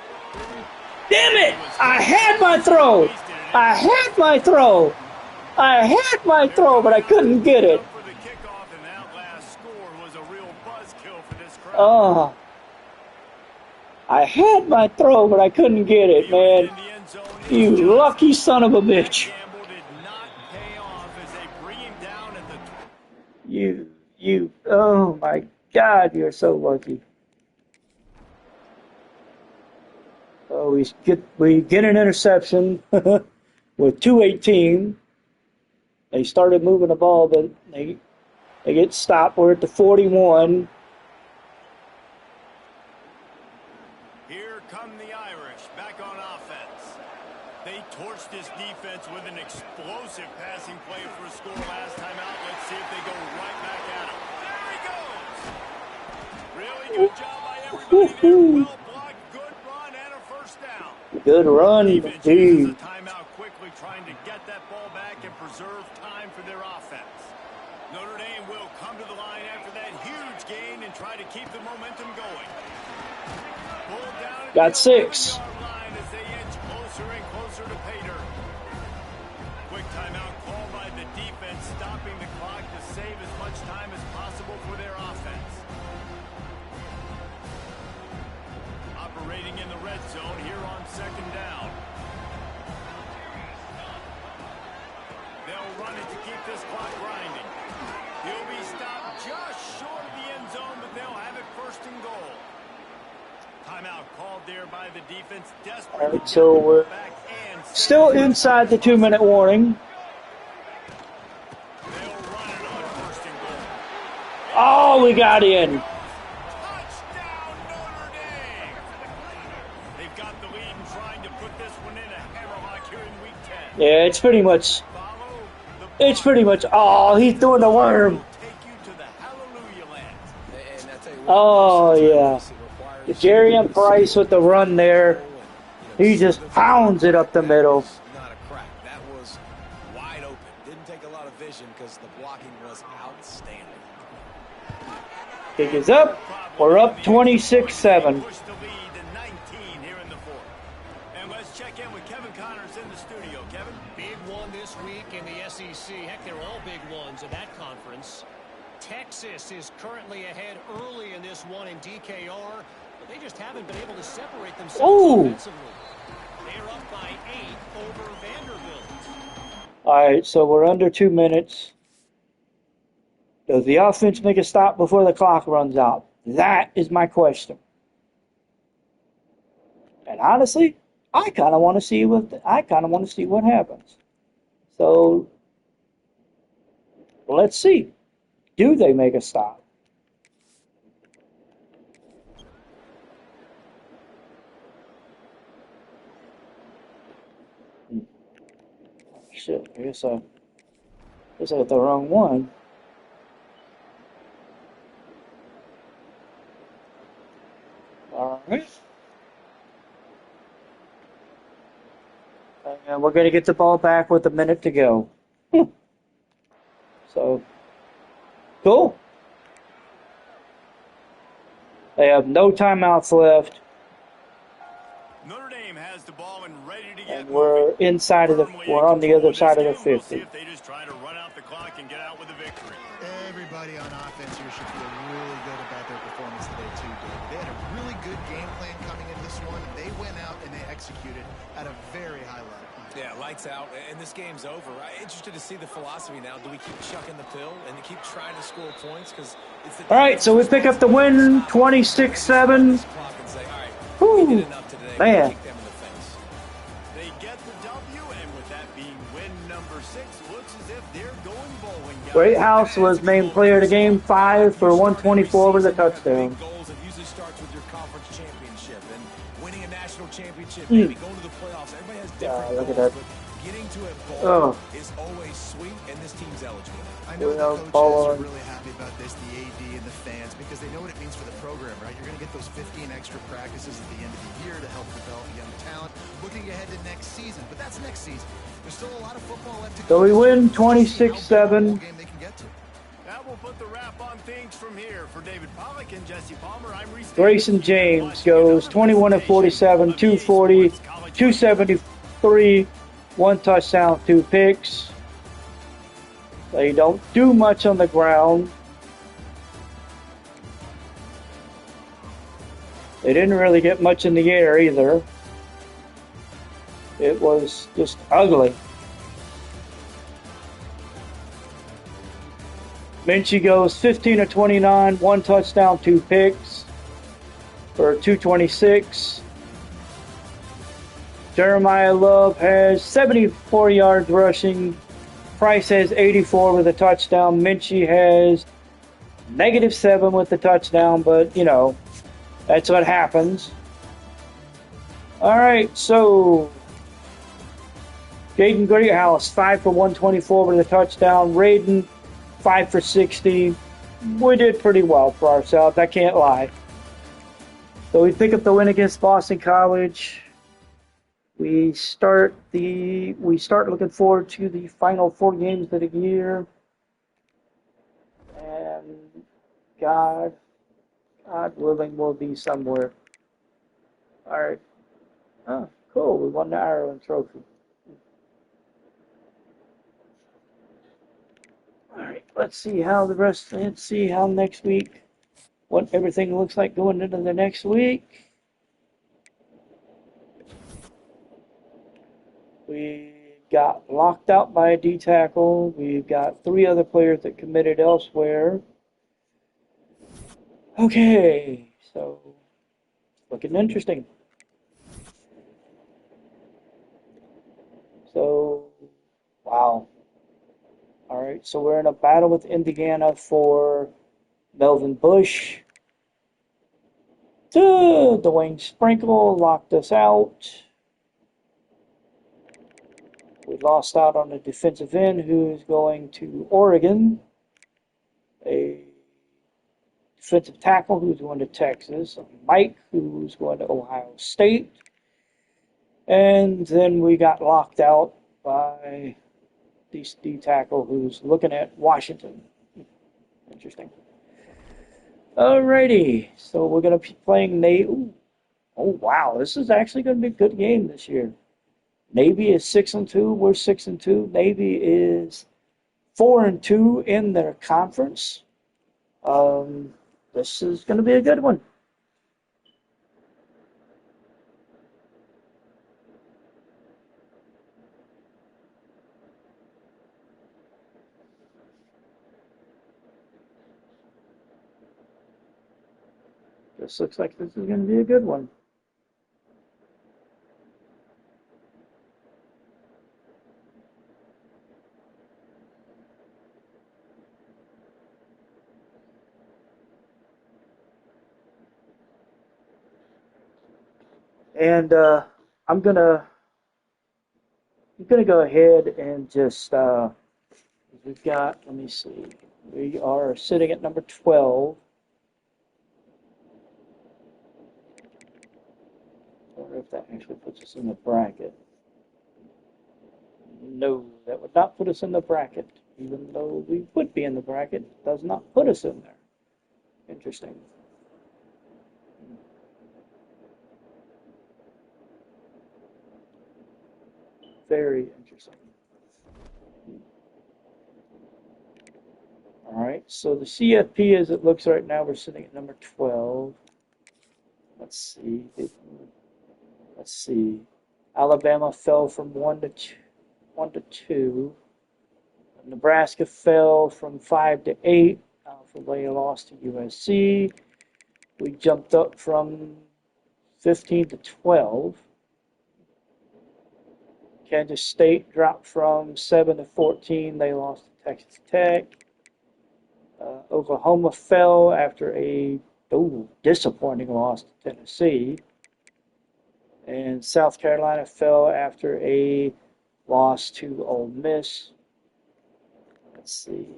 Damn it! I had my throw! I had my throw! I had my throw, but I couldn't get it. For the kickoff, and that last score was a real buzzkill for this crowd. Oh. I had my throw, but I couldn't get it, man. In the end zone, You lucky son of a bitch. gamble did not pay off as they bring him down at the Oh my God, you're so lucky. Oh, we get an interception with 2:18. They started moving the ball, but they get stopped. We're at the 41. Here come the Irish back on offense. They torched this defense with an explosive passing play for a score last time out. Let's see if they go right back at him. There he goes. Really good job by everybody there. Well blocked, good run, and a first down. Good run, Defense uses indeed. a timeout quickly, trying to get that ball back and preserve time for their offense. Notre Dame will come to the line after that huge gain and try to keep the momentum going. Pulled down at Got the 6. 11-yard line as they inch closer and closer to pay dirt. Quick timeout called by the defense, stopping the clock to save as much time as possible for their offense. Operating in the red zone here on second down. They'll run it to keep this clock grinding. He'll be stopped just short of the end zone, but they'll have it first and goal. Timeout called there by the defense. Desperate. All right, so we're still inside the 2-minute warning. They'll run it on first and goal. Oh, we got in. Touchdown, Notre Dame! They've got the lead and trying to put this one in a hammerlock here in week 10. Yeah, it's pretty much. Follow the It's pretty much. Oh, he's doing the worm. take you to the hallelujah land. And I tell you what, Oh, sometimes yeah. it requires Jerry and Price with the run there. He just pounds it up the middle. Kick is up. We're up 26-7. Push the lead to 19 here in the fourth. And let's check in with Kevin Connors in the studio. Kevin? Big one this week in the SEC. Heck, they're all big ones in that conference. Texas is currently ahead early in this one in DKR, but they just haven't been able to separate themselves offensively. They're up by 8 over Vanderbilt. All right, so we're under 2 minutes. Does the offense make a stop before the clock runs out? That is my question. And honestly, I kind of want to see what happens. So let's see. Do they make a stop? Shit, I guess I got the wrong one. All right. And we're going to get the ball back with a minute to go. So, cool. They have no timeouts left. Notre Dame has the ball and ready to get And we're on the other side of the 50. We'll see if they just try to run out the clock and get out with a victory. Everybody on offense here should feel really good about their performance today, too, David. They had a really good game plan coming into this one. They went out and they executed at a very high level. Yeah, lights out, and this game's over. I'm interested to see the philosophy now. Do we keep chucking the pill and keep trying to score points? All right, so we pick up the win, 26-7. Whew, man. They get the W, and with that being win number 6, looks as if they're going bowling. Greathouse was named player of the game, 5 for 124 with a touchdown. Goals, it usually starts with your conference championship and winning a national championship, maybe going to the playoffs. Everybody has different look at goals, that. but getting to a bowl is always sweet, and this team's eligible. I know the coaches are really happy about this, the AD and the fans, because they know what it means for the program, right? You're going to get those 15 extra practices at the end of the year to help develop young talent. Looking ahead to next season, but that's next season. There's still a lot of football left to go. So we win 26-7. That will put the wrap on things from here. For David Pollack and Jesse Palmer, I'm Reese. Grayson James goes 21 of 47, 240, 273, 1 touchdown, 2 picks. They don't do much on the ground. They didn't really get much in the air either. It was just ugly. Minchie goes 15 of 29, 1 touchdown, 2 picks for 226. Jeremiah Love has 74 yards rushing. Price has 84 with a touchdown. Minchie has -7 with the touchdown, but, you know, that's what happens. All right, so Jaden Greathouse, 5 for 124 with a touchdown. Raiden, 5 for 60. We did pretty well for ourselves, I can't lie. So we pick up the win against Boston College. We start looking forward to the final 4 games of the year. And God willing, we'll be somewhere. All right. Oh, cool. We won the Ireland Trophy. All right. Let's see how next week, what everything looks like going into the next week. We got locked out by a D tackle. We've got 3 other players that committed elsewhere. Okay, so looking interesting. So, wow. All right, so we're in a battle with Indiana for Melvin Bush. Dwayne Sprinkle locked us out. We lost out on a defensive end who's going to Oregon. A defensive tackle who's going to Texas. Mike who's going to Ohio State. And then we got locked out by the tackle who's looking at Washington. Interesting. Alrighty, so we're gonna be playing Navy. Oh wow, this is actually gonna be a good game this year. Navy is 6-2. We're 6-2. Navy is 4-2 in their conference. This is gonna be a good one. This looks like this is gonna be a good one. And I'm gonna go ahead and just we've got, let me see, we are sitting at number 12. I wonder if that actually puts us in the bracket. No, that would not put us in the bracket, even though we would be in the bracket. It does not put us in there. Interesting. Very interesting. All right, so the CFP, as it looks right now, we're sitting at number 12. Let's see. Let's see. Alabama fell from 1 to 2. Nebraska fell from 5 to 8 for they lost to USC. We jumped up from 15 to 12. Kansas State dropped from 7 to 14. They lost to Texas Tech. Oklahoma fell after a disappointing loss to Tennessee. And South Carolina fell after a loss to Ole Miss. Let's see.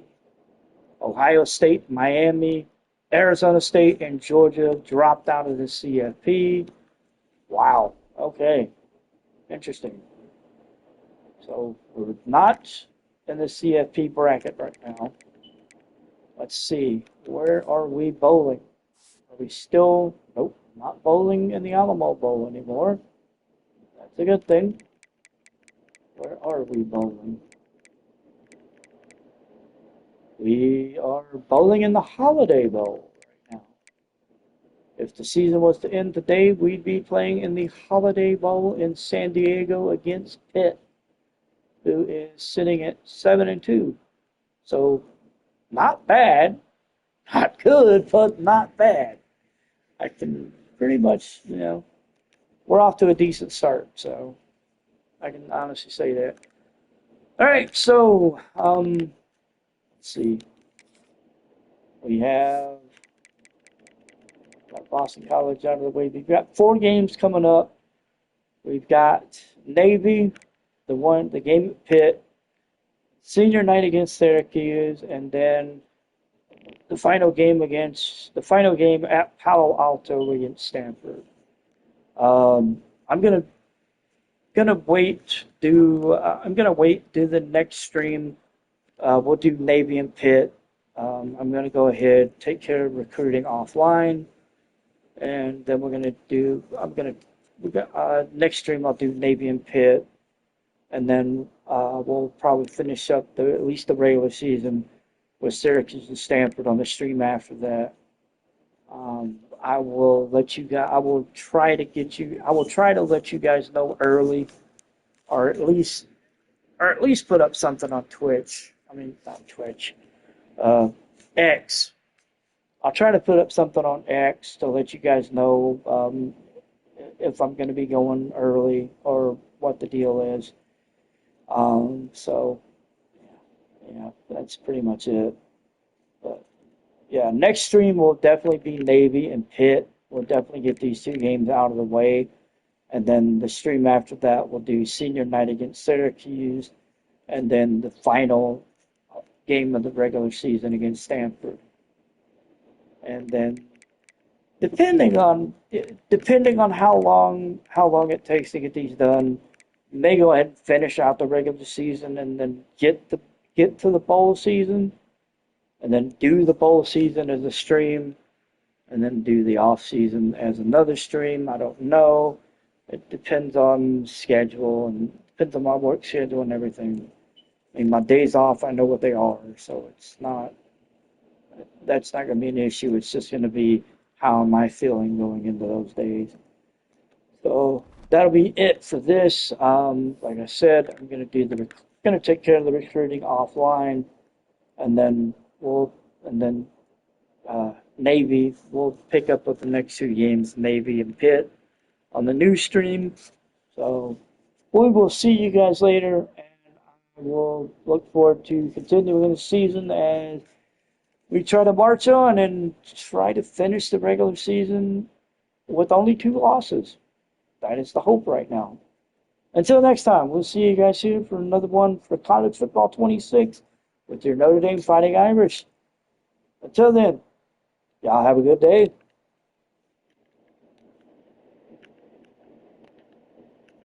Ohio State, Miami, Arizona State, and Georgia dropped out of the CFP. Wow. Okay. Interesting. So we're not in the CFP bracket right now. Let's see. Where are we bowling? Are we still? Nope. Not bowling in the Alamo Bowl anymore. That's a good thing. Where are we bowling? We are bowling in the Holiday Bowl right now. If the season was to end today, we'd be playing in the Holiday Bowl in San Diego against Pitt, who is sitting at 7-2. So not bad. Not good, but not bad. I can pretty much, we're off to a decent start, so I can honestly say that. All right, so let's see. We have got Boston College out of the way. We've got 4 games coming up. We've got Navy, the game at Pitt, senior night against Syracuse, and then the final game at Palo Alto against Stanford. I'm gonna wait. I'm gonna wait. Do the next stream. We'll do Navy and Pitt. I'm gonna go ahead, take care of recruiting offline, and then next stream I'll do Navy and Pitt, and then we'll probably finish up at least the regular season with Syracuse and Stanford on the stream after that. I will let you guys. I will try to let you guys know early, or at least put up something on Twitch. I mean, not Twitch. X. I'll try to put up something on X to let you guys know if I'm going to be going early or what the deal is. So, yeah, that's pretty much it. But, yeah, next stream will definitely be Navy and Pitt. We'll definitely get these 2 games out of the way. And then the stream after that, we'll do senior night against Syracuse. And then the final game of the regular season against Stanford. And then depending on how long it takes to get these done, may go ahead and finish out the regular season and then get to the bowl season, and then do the bowl season as a stream, and then do the off season as another stream. I don't know. It depends on schedule and depends on my work schedule and everything. I mean, my days off, I know what they are, so that's not going to be an issue. It's just going to be how am I feeling going into those days. So that'll be it for this. Like I said, I'm going to take care of the recruiting offline, and then Navy, we'll pick up with the next 2 games, Navy and Pitt, on the new stream. So we will see you guys later, and I will look forward to continuing the season as we try to march on and try to finish the regular season with only 2 losses. That is the hope right now. Until next time, we'll see you guys here for another one for College Football 26 with your Notre Dame Fighting Irish. Until then, y'all have a good day.